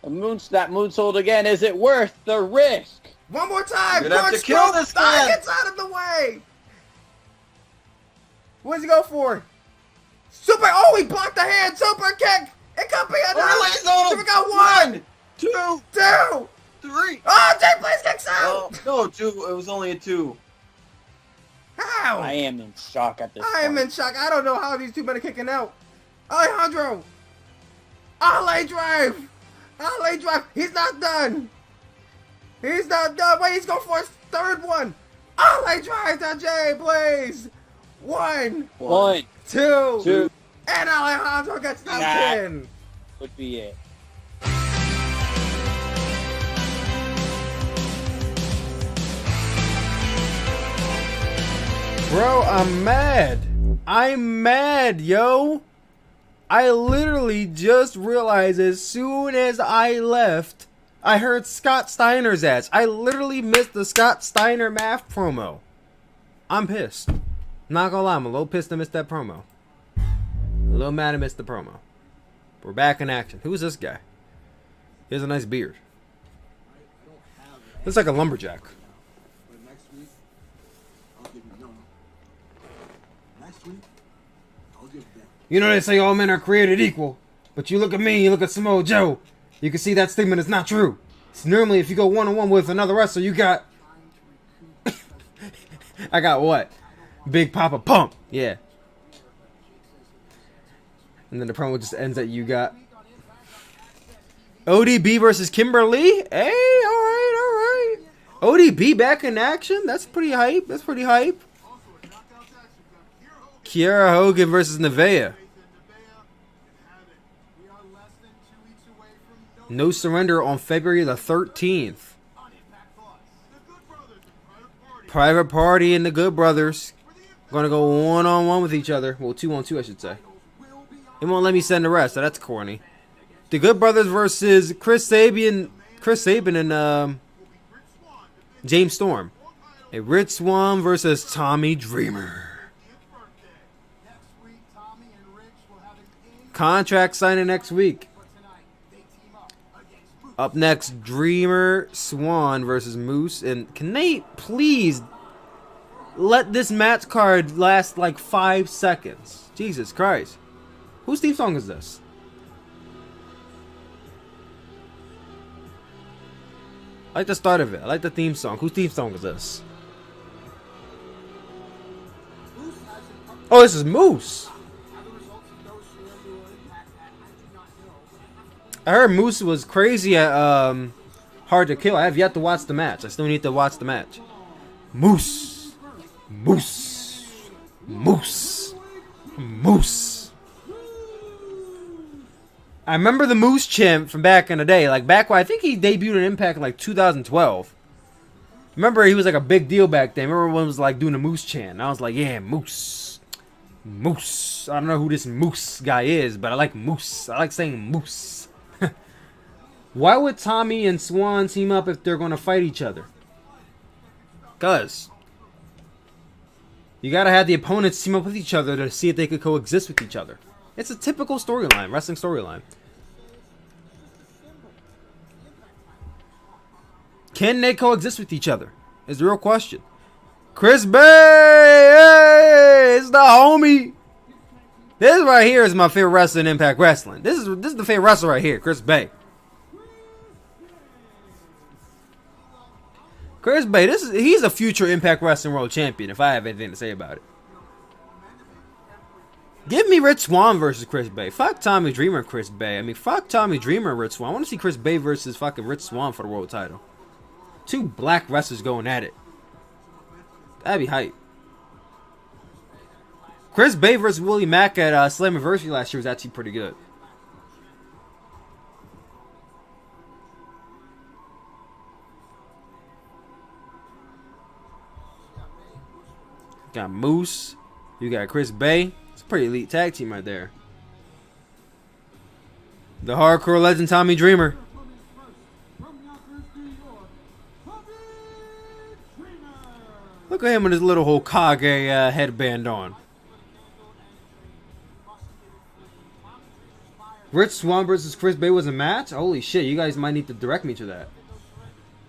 that moonsault again. Is it worth the risk? One more time. You're gonna have to kill this guy. Gets out of the way. What does he go for? Super. Oh, he blocked the hand. Super kick. It could be enough. Super got 1, 2, 3. Oh, Jay Blaze kicks out. No, 2. It was only a 2. How? I am in shock at this point. I am in shock. I don't know how these 2 men are kicking out. Alejandro. Ale drive. Ale drive. He's not done. He's not done. Wait, he's going for his 3rd one. Ale drive to Jay Blaze. 1, 2, and Alejandro gets the pin. Would be it. Bro, I'm mad. I'm mad, yo. I literally just realized as soon as I left, I heard Scott Steiner's ads. I literally missed the Scott Steiner math promo. I'm pissed. Not gonna lie, I'm a little pissed I missed that promo. A little mad I missed the promo. We're back in action. Who's this guy? He has a nice beard. Looks like a lumberjack. Next week, I'll give you next week, I'll give them. You know they say all men are created equal, but you look at me, you look at Samoa Joe, you can see that statement is not true. So normally if you go one-on-one with another wrestler, you got... I got what? Big Papa Pump. Yeah. And then the promo just ends at you got... ODB versus Kimberly? Hey, alright. ODB back in action? That's pretty hype. Kiera Hogan versus Nevaeh. No Surrender on February the 13th. Private Party and the Good Brothers gonna go one-on-one with each other. Well, 2-on-2 I should say. It won't let me send the rest, so that's corny. The Good Brothers versus Chris Sabin and James Storm. A Rich Swann versus Tommy Dreamer. Contract signing next week. Up next, Dreamer Swan versus Moose. And can they please let this match card last like 5 seconds? Jesus Christ. Whose theme song is this? I like the start of it. I like the theme song. Whose theme song is this? Oh, this is Moose. I heard Moose was crazy at Hard to Kill. I have yet to watch the match. I still need to watch the match. Moose. I remember the Moose chant from back in the day. Like back when I think he debuted in Impact in like 2012. Remember he was like a big deal back then. Remember everyone was like doing the Moose chant. And I was like, yeah, Moose. I don't know who this Moose guy is, but I like Moose. I like saying Moose. Why would Tommy and Swan team up if they're going to fight each other? Cuz you got to have the opponents team up with each other to see if they could coexist with each other. It's a typical storyline, wrestling storyline. Can they coexist with each other? Is the real question. Chris Bay! Hey, it's the homie! This right here is my favorite wrestler in Impact Wrestling. This is the favorite wrestler right here, Chris Bay. Chris Bay, he's a future Impact Wrestling World Champion, if I have anything to say about it. Give me Rich Swann versus Chris Bay. Fuck Tommy Dreamer and Chris Bay. I mean, fuck Tommy Dreamer and Rich Swann. I want to see Chris Bay versus fucking Rich Swann for the world title. Two black wrestlers going at it. That'd be hype. Chris Bay versus Willie Mack at Slammiversary last year was actually pretty good. Got Moose. You got Chris Bay. It's a pretty elite tag team right there. The hardcore legend Tommy Dreamer. Look at him with his little Hokage headband on. Rich Swann versus Chris Bay was a match? Holy shit, you guys might need to direct me to that.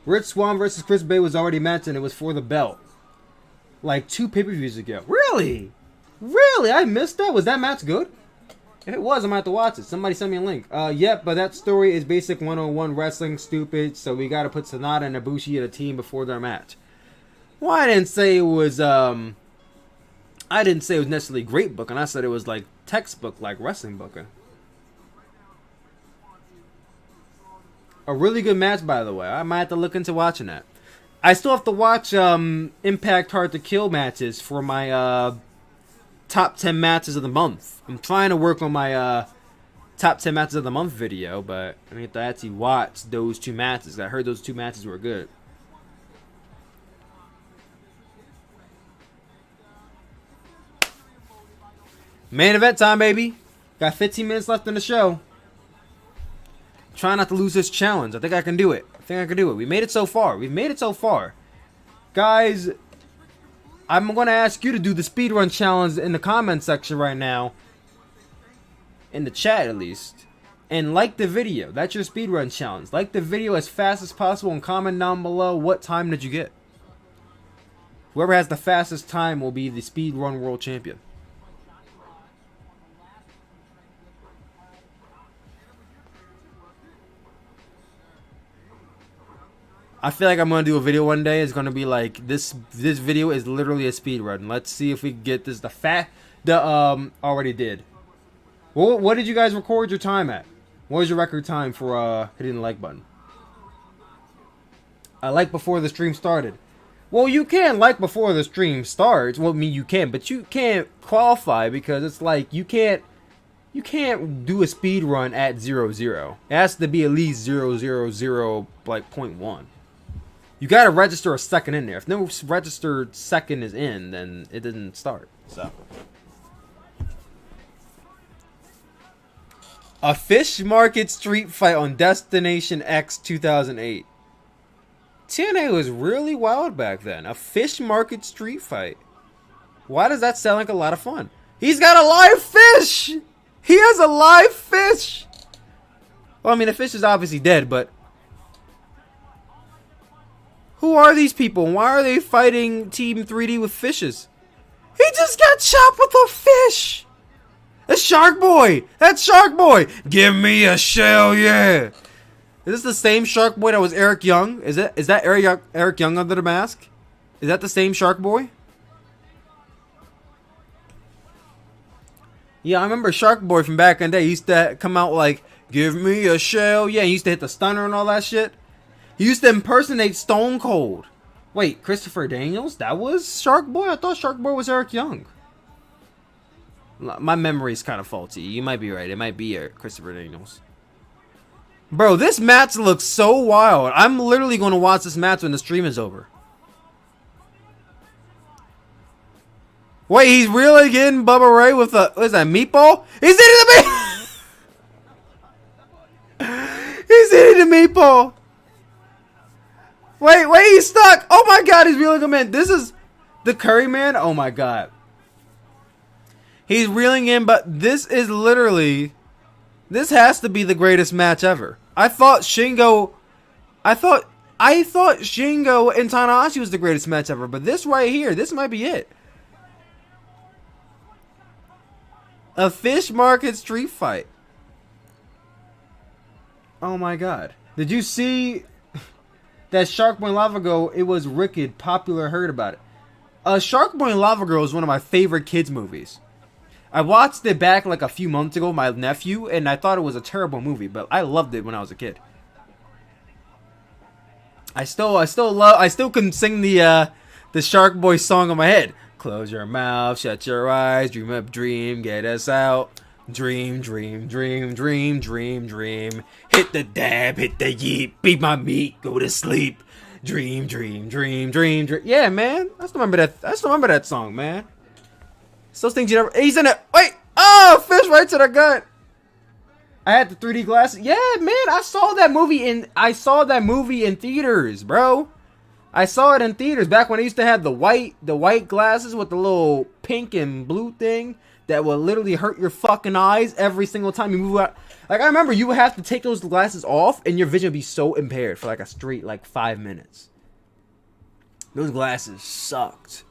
Rich Swann versus Chris Bay was already matched and it was for the belt. Like 2 pay-per-views ago. Really? Really? I missed that? Was that match good? If it was, I'm going to have to watch it. Somebody send me a link. Yep, but that story is basic 101 wrestling, stupid. So we got to put Sonata and Ibushi in a team before their match. Well, I didn't say it was necessarily great booking. I said it was like textbook, like wrestling booking. A really good match, by the way. I might have to look into watching that. I still have to watch Impact Hard to Kill matches for my top 10 matches of the month. I'm trying to work on my top 10 matches of the month video, but I need to actually watch those 2 matches. I heard those 2 matches were good. Main event time, baby. Got 15 minutes left in the show. Try not to lose this challenge. I think I can do it. We made it so far. We've made it so far. Guys, I'm going to ask you to do the speedrun challenge in the comment section right now. In the chat, at least. And like the video. That's your speedrun challenge. Like the video as fast as possible and comment down below what time did you get. Whoever has the fastest time will be the speedrun world champion. I feel like I'm gonna do a video one day. It's gonna be like this. This video is literally a speed run. Let's see if we can get this. Already did. What did you guys record your time at? What was your record time for hitting the like button? I like before the stream started. Well, you can like before the stream starts. Well, I mean you can, but you can't qualify because it's like you can't do a speed run at 0-0. It has to be at least 0-0-0 like 0.1. You gotta register a second in there. If no registered second is in, then it didn't start. So, a fish market street fight on Destination X 2008. TNA was really wild back then. A fish market street fight. Why does that sound like a lot of fun? He's got a live fish. He has a live fish. Well, I mean, the fish is obviously dead, but who are these people? Why are they fighting Team 3D with fishes? He just got chopped with a fish. That's Shark Boy. That's Shark Boy. Give me a shell, yeah. Is this the same Shark Boy that was Eric Young? Is that Eric Young under the mask? Is that the same Shark Boy? Yeah, I remember Shark Boy from back in the day. He used to come out like, give me a shell, yeah. He used to hit the stunner and all that shit. He used to impersonate Stone Cold. Wait, Christopher Daniels? That was Shark Boy? I thought Shark Boy was Eric Young. My memory's kind of faulty. You might be right. It might be Christopher Daniels. Bro, this match looks so wild. I'm literally going to watch this match when the stream is over. Wait, he's really getting Bubba Ray with a... What is that, meatball? He's eating the meat! He's eating the meatball! Wait, he's stuck! Oh my god, he's reeling him in. This is the Curry Man? Oh my god. He's reeling in, but this is literally... This has to be the greatest match ever. I thought Shingo and Tanahashi was the greatest match ever, but this right here, this might be it. A fish market street fight. Oh my god. Did you see that Shark Boy and Lava Girl? It was wicked popular, heard about it. Shark Boy and Lava Girl is one of my favorite kids movies. I watched it back like a few months ago with my nephew, and I thought it was a terrible movie, but I loved it when I was a kid. I still can sing the Shark Boy song in my head. Close your mouth, shut your eyes, dream up, dream, get us out. Dream, dream, dream, dream, dream, dream. Hit the dab, hit the yeet, beat my meat, go to sleep. Dream, dream, dream, dream, dream. Yeah, man. I still remember that song, man. It's those things you never... He's in it. Wait. Oh, fish right to the gut. I had the 3D glasses. Yeah, man. I saw that movie in theaters, bro. I saw it in theaters back when I used to have the white glasses with the little pink and blue thing that would literally hurt your fucking eyes every single time you move out. Like, I remember you would have to take those glasses off and your vision would be so impaired for like a straight 5 minutes. Those glasses sucked.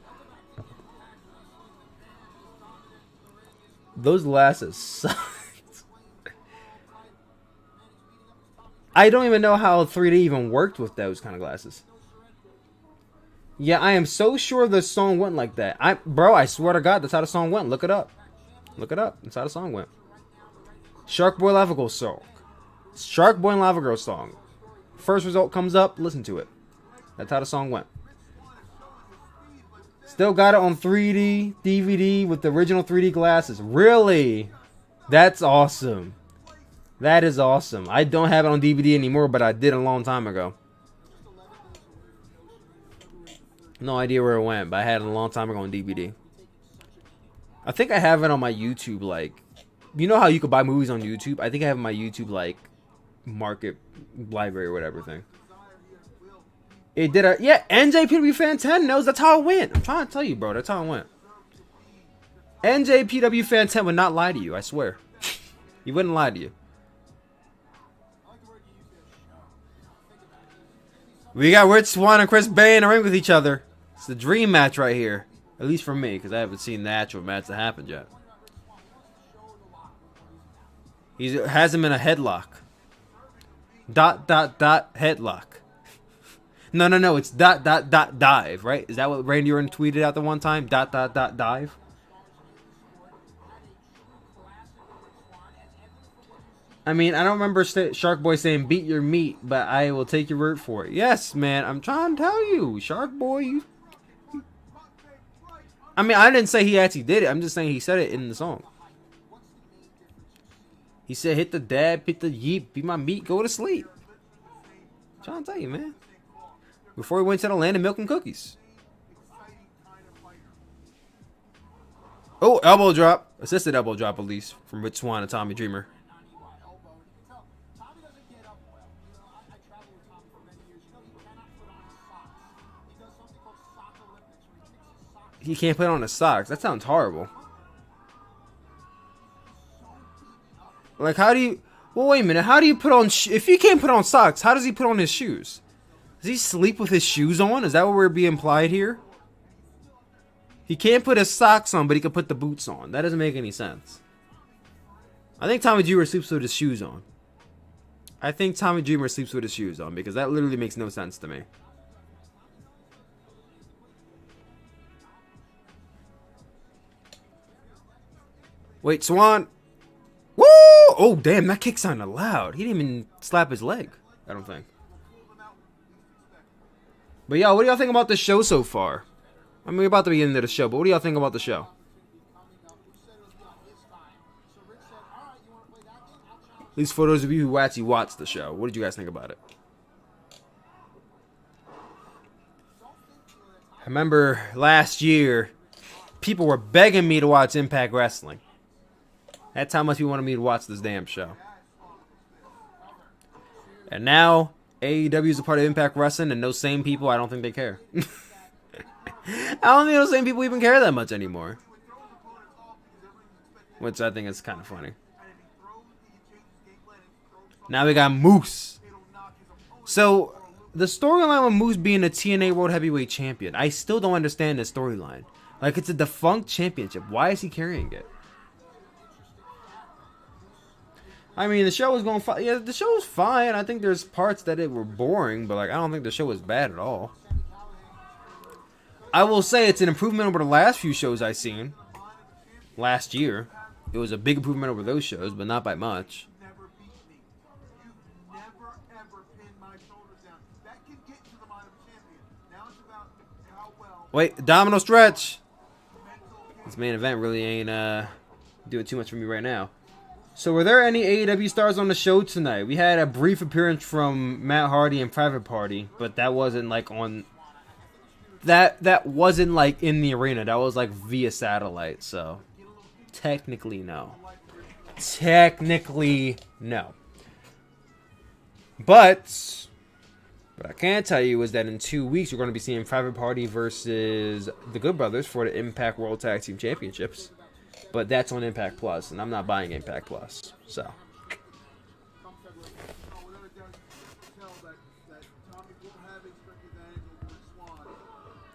Those glasses sucked. I don't even know how 3D even worked with those kind of glasses. Yeah, I am so sure the song went like that. Bro, I swear to God, that's how the song went. Look it up. Look it up. That's how the song went. Shark Boy Lava Girl song. Shark Boy and Lava Girl song. First result comes up, listen to it. That's how the song went. Still got it on 3D, DVD with the original 3D glasses. Really? That's awesome. That is awesome. I don't have it on DVD anymore, but I did a long time ago. No idea where it went, but I had it a long time ago on DVD. I think I have it on my YouTube, like, you know how you could buy movies on YouTube? I think I have my YouTube, like, market library or whatever thing. It did a, yeah, NJPW Fan 10 knows that's how it went. I'm trying to tell you, bro, that's how it went. NJPW Fan 10 would not lie to you, I swear. He wouldn't lie to you. We got Rich Swann and Chris Bay in a ring with each other. It's the dream match right here. At least for me, because I haven't seen the actual match that happened yet. He has him in a headlock. ... headlock. No, it's ... dive, right? Is that what Randy Orton tweeted out the one time? ... dive? I mean, I don't remember Shark Boy saying beat your meat, but I will take your word for it. Yes, man, I'm trying to tell you. Shark Boy, you... I mean, I didn't say he actually did it. I'm just saying he said it in the song. He said, hit the dab, hit the yeet, beat my meat, go to sleep. I'm trying to tell you, man. Before he went to the land of milk and cookies. Oh, elbow drop. Assisted elbow drop, at least, from Rich Swann and Tommy Dreamer. He can't put on his socks. That sounds horrible. Like, how do you... Well, wait a minute. How do you put on... If he can't put on socks, how does he put on his shoes? Does he sleep with his shoes on? Is that what we're being implied here? He can't put his socks on, but he can put the boots on. That doesn't make any sense. I think Tommy Dreamer sleeps with his shoes on. I think Tommy Dreamer sleeps with his shoes on, because that literally makes no sense to me. Wait, Swan. Woo! Oh, damn, that kick sounded loud. He didn't even slap his leg, I don't think. But, y'all, what do y'all think about the show so far? I mean, we're about to be into the show, but what do y'all think about the show? At least for those of you who actually watched the show, what did you guys think about it? I remember last year, people were begging me to watch Impact Wrestling. That's how much you wanted me to watch this damn show. And now, AEW is a part of Impact Wrestling, and those same people, I don't think they care. I don't think those same people even care that much anymore. Which I think is kind of funny. Now we got Moose. So, the storyline with Moose being a TNA World Heavyweight Champion, I still don't understand the storyline. Like, it's a defunct championship. Why is he carrying it? I mean, the show was going fine. Yeah, the show was fine. I think there's parts that it were boring, but like I don't think the show was bad at all. I will say it's an improvement over the last few shows I've seen. Last year, it was a big improvement over those shows, but not by much. Wait, Domino stretch. This main event really ain't doing too much for me right now. So were there any AEW stars on the show tonight? We had a brief appearance from Matt Hardy and Private Party, but that wasn't like on... That wasn't like in the arena. That was like via satellite, so... Technically, no. Technically, no. But... What I can tell you is that in 2 weeks, we're going to be seeing Private Party versus the Good Brothers for the Impact World Tag Team Championships. But that's on Impact Plus, and I'm not buying Impact Plus, so.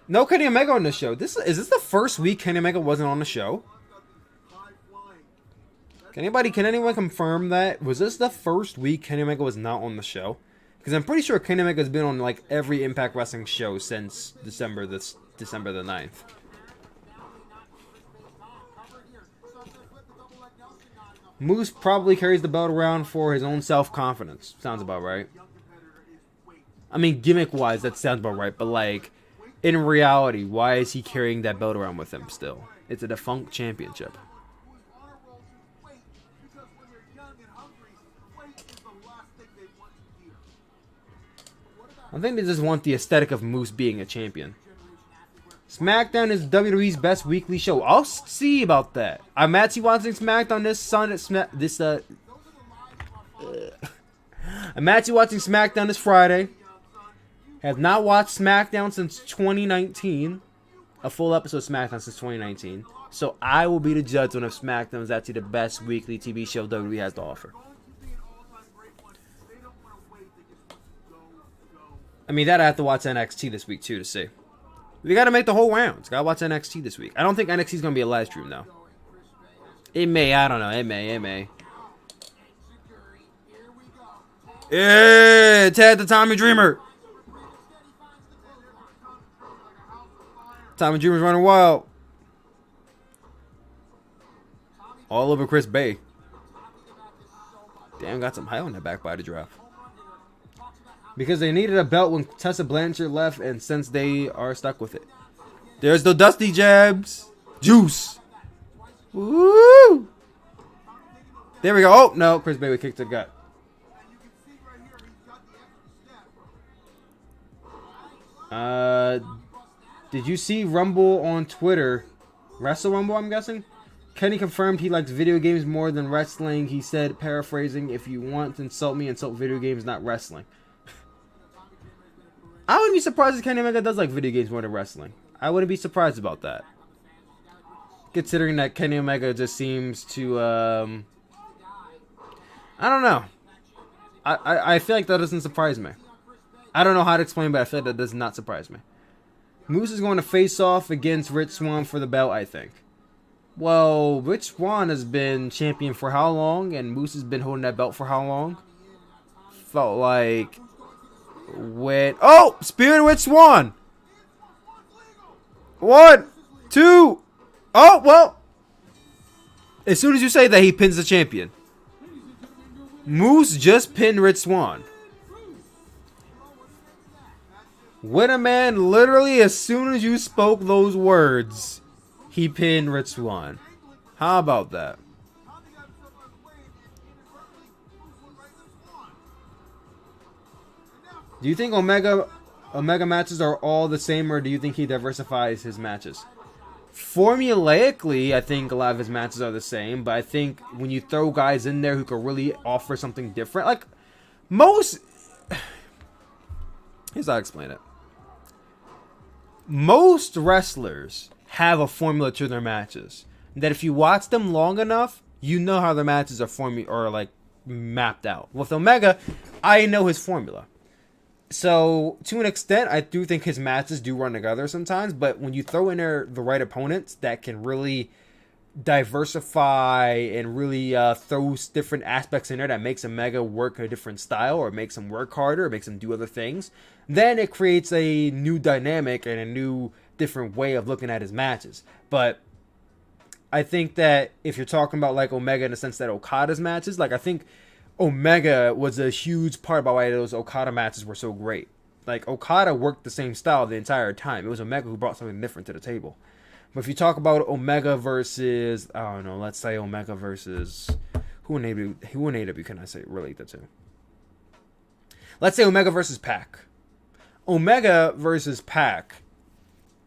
No Kenny Omega on the show. Is this the first week Kenny Omega wasn't on the show? Can anyone confirm that? Was this the first week Kenny Omega was not on the show? Because I'm pretty sure Kenny Omega has been on like every Impact Wrestling show since December the 9th. Moose probably carries the belt around for his own self-confidence. Sounds about right. I mean, gimmick-wise, that sounds about right. But, like, in reality, why is he carrying that belt around with him still? It's a defunct championship. I think they just want the aesthetic of Moose being a champion. SmackDown is WWE's best weekly show. I'll see about that. I'm actually watching SmackDown this Sunday. I'm actually watching SmackDown this Friday. Have not watched SmackDown since 2019. A full episode of SmackDown since 2019. So I will be the judge on if SmackDown is actually the best weekly TV show WWE has to offer. I mean, that I have to watch NXT this week too to see. We got to make the whole rounds. Got to watch NXT this week. I don't think NXT is going to be a live stream though. It may. I don't know. It may. Yeah, Ted the Tommy Dreamer. Tommy Dreamer's running wild. All over Chris Bay. Damn, got some high on that back body drop. Because they needed a belt when Tessa Blanchard left, and since they are stuck with it. There's the Dusty Jabs. Juice. Woo! There we go. Oh, no. Chris Bay kicked the gut. Did you see Rumble on Twitter? Wrestle Rumble, I'm guessing? Kenny confirmed he likes video games more than wrestling. He said, paraphrasing, if you want to insult me, insult video games, not wrestling. I wouldn't be surprised if Kenny Omega does like video games more than wrestling. I wouldn't be surprised about that. Considering that Kenny Omega just seems to, I don't know. I feel like that doesn't surprise me. I don't know how to explain, but I feel like that does not surprise me. Moose is going to face off against Rich Swann for the belt, I think. Well, Rich Swann has been champion for how long? And Moose has been holding that belt for how long? Felt like... Oh! Spear Rich Swann! 1, 2... Oh, well... As soon as you say that, he pins the champion. Moose just pinned Rich Swann. When a man, literally, as soon as you spoke those words, he pinned Rich Swann. How about that? Do you think Omega matches are all the same, or do you think he diversifies his matches? Formulaically, I think a lot of his matches are the same, but I think when you throw guys in there who could really offer something different, like most... Here's how I explain it. Most wrestlers have a formula to their matches. That if you watch them long enough, you know how their matches are mapped out. With Omega, I know his formula. So, to an extent, I do think his matches do run together sometimes, but when you throw in there the right opponents that can really diversify and really throw different aspects in there that makes Omega work a different style, or makes him work harder, or makes him do other things, then it creates a new dynamic and a new different way of looking at his matches. But I think that if you're talking about like Omega in the sense that Okada's matches, like I think Omega was a huge part about why those Okada matches were so great. Like Okada worked the same style the entire time. It was Omega who brought something different to the table. But if you talk about Omega versus, I don't know, let's say Omega versus, who in AEW can I say relate that to? Let's say Omega versus Pac. Omega versus Pac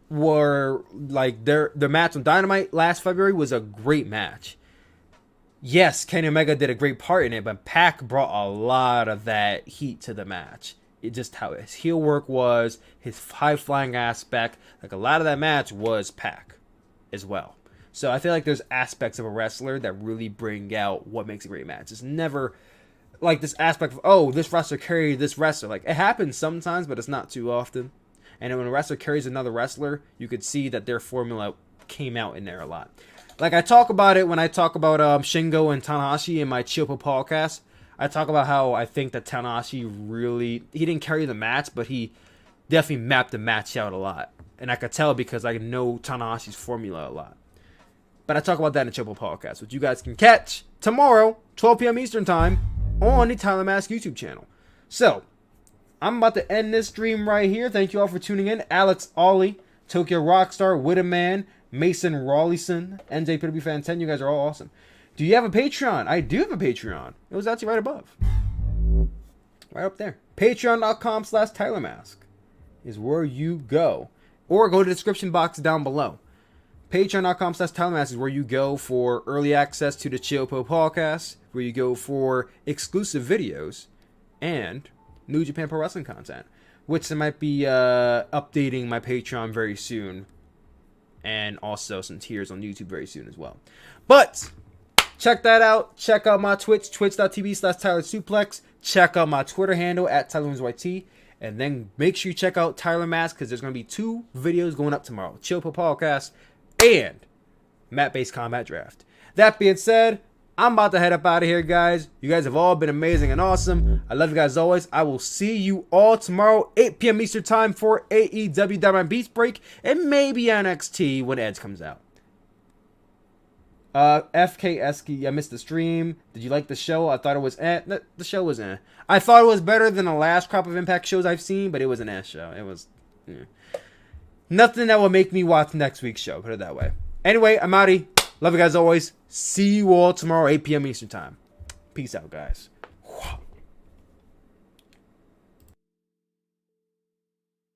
were like their match on Dynamite last February was a great match. Yes, Kenny Omega did a great part in it, but Pac brought a lot of that heat to the match. It just how his heel work was, his high-flying aspect. Like a lot of that match was Pac as well. So I feel like there's aspects of a wrestler that really bring out what makes a great match. It's never like this aspect of, oh, this wrestler carried this wrestler. Like it happens sometimes, but it's not too often. And when a wrestler carries another wrestler, you could see that their formula came out in there a lot. Like I talk about it when I talk about Shingo and Tanahashi in my Chippa podcast. I talk about how I think that Tanahashi really, he didn't carry the match, but he definitely mapped the match out a lot. And I could tell because I know Tanahashi's formula a lot. But I talk about that in the Chippa podcast, which you guys can catch tomorrow, 12 p.m. Eastern Time, on the TylerMask YouTube channel. So, I'm about to end this stream right here. Thank you all for tuning in. Alex Ollie, Tokyo Rockstar, Widowman, Mason Rawlison, NJPW Fan 10. You guys are all awesome. Do you have a Patreon? I do have a Patreon. It was actually right above. Right up there. Patreon.com/TylerMask is where you go. or go to the description box down below. Patreon.com/TylerMask is where you go for early access to the Chiyopo podcast, where you go for exclusive videos and New Japan Pro Wrestling content, which I might be updating my Patreon very soon, and also some tiers on YouTube very soon as well. But check that out. Check out my Twitch, twitch.tv/TylerSuplex. Check out my Twitter handle @TylerMaskYT. And then make sure you check out TylerMask, because there's going to be 2 videos going up tomorrow. Chiyopo podcast and Mat-Based Combat Draft. That being said, I'm about to head up out of here, guys. You guys have all been amazing and awesome. I love you guys always. I will see you all tomorrow, 8 p.m. Eastern Time, for AEW Dynamite Beats Break, and maybe NXT when Edge comes out. FK Esky, I missed the stream. Did you like the show? I thought it was the show was I thought it was better than the last crop of Impact shows I've seen, but it was an ass show. It was nothing that will make me watch next week's show, put it that way. Anyway, I'm outie. Love you guys always. See you all tomorrow, 8 p.m. Eastern Time. Peace out, guys.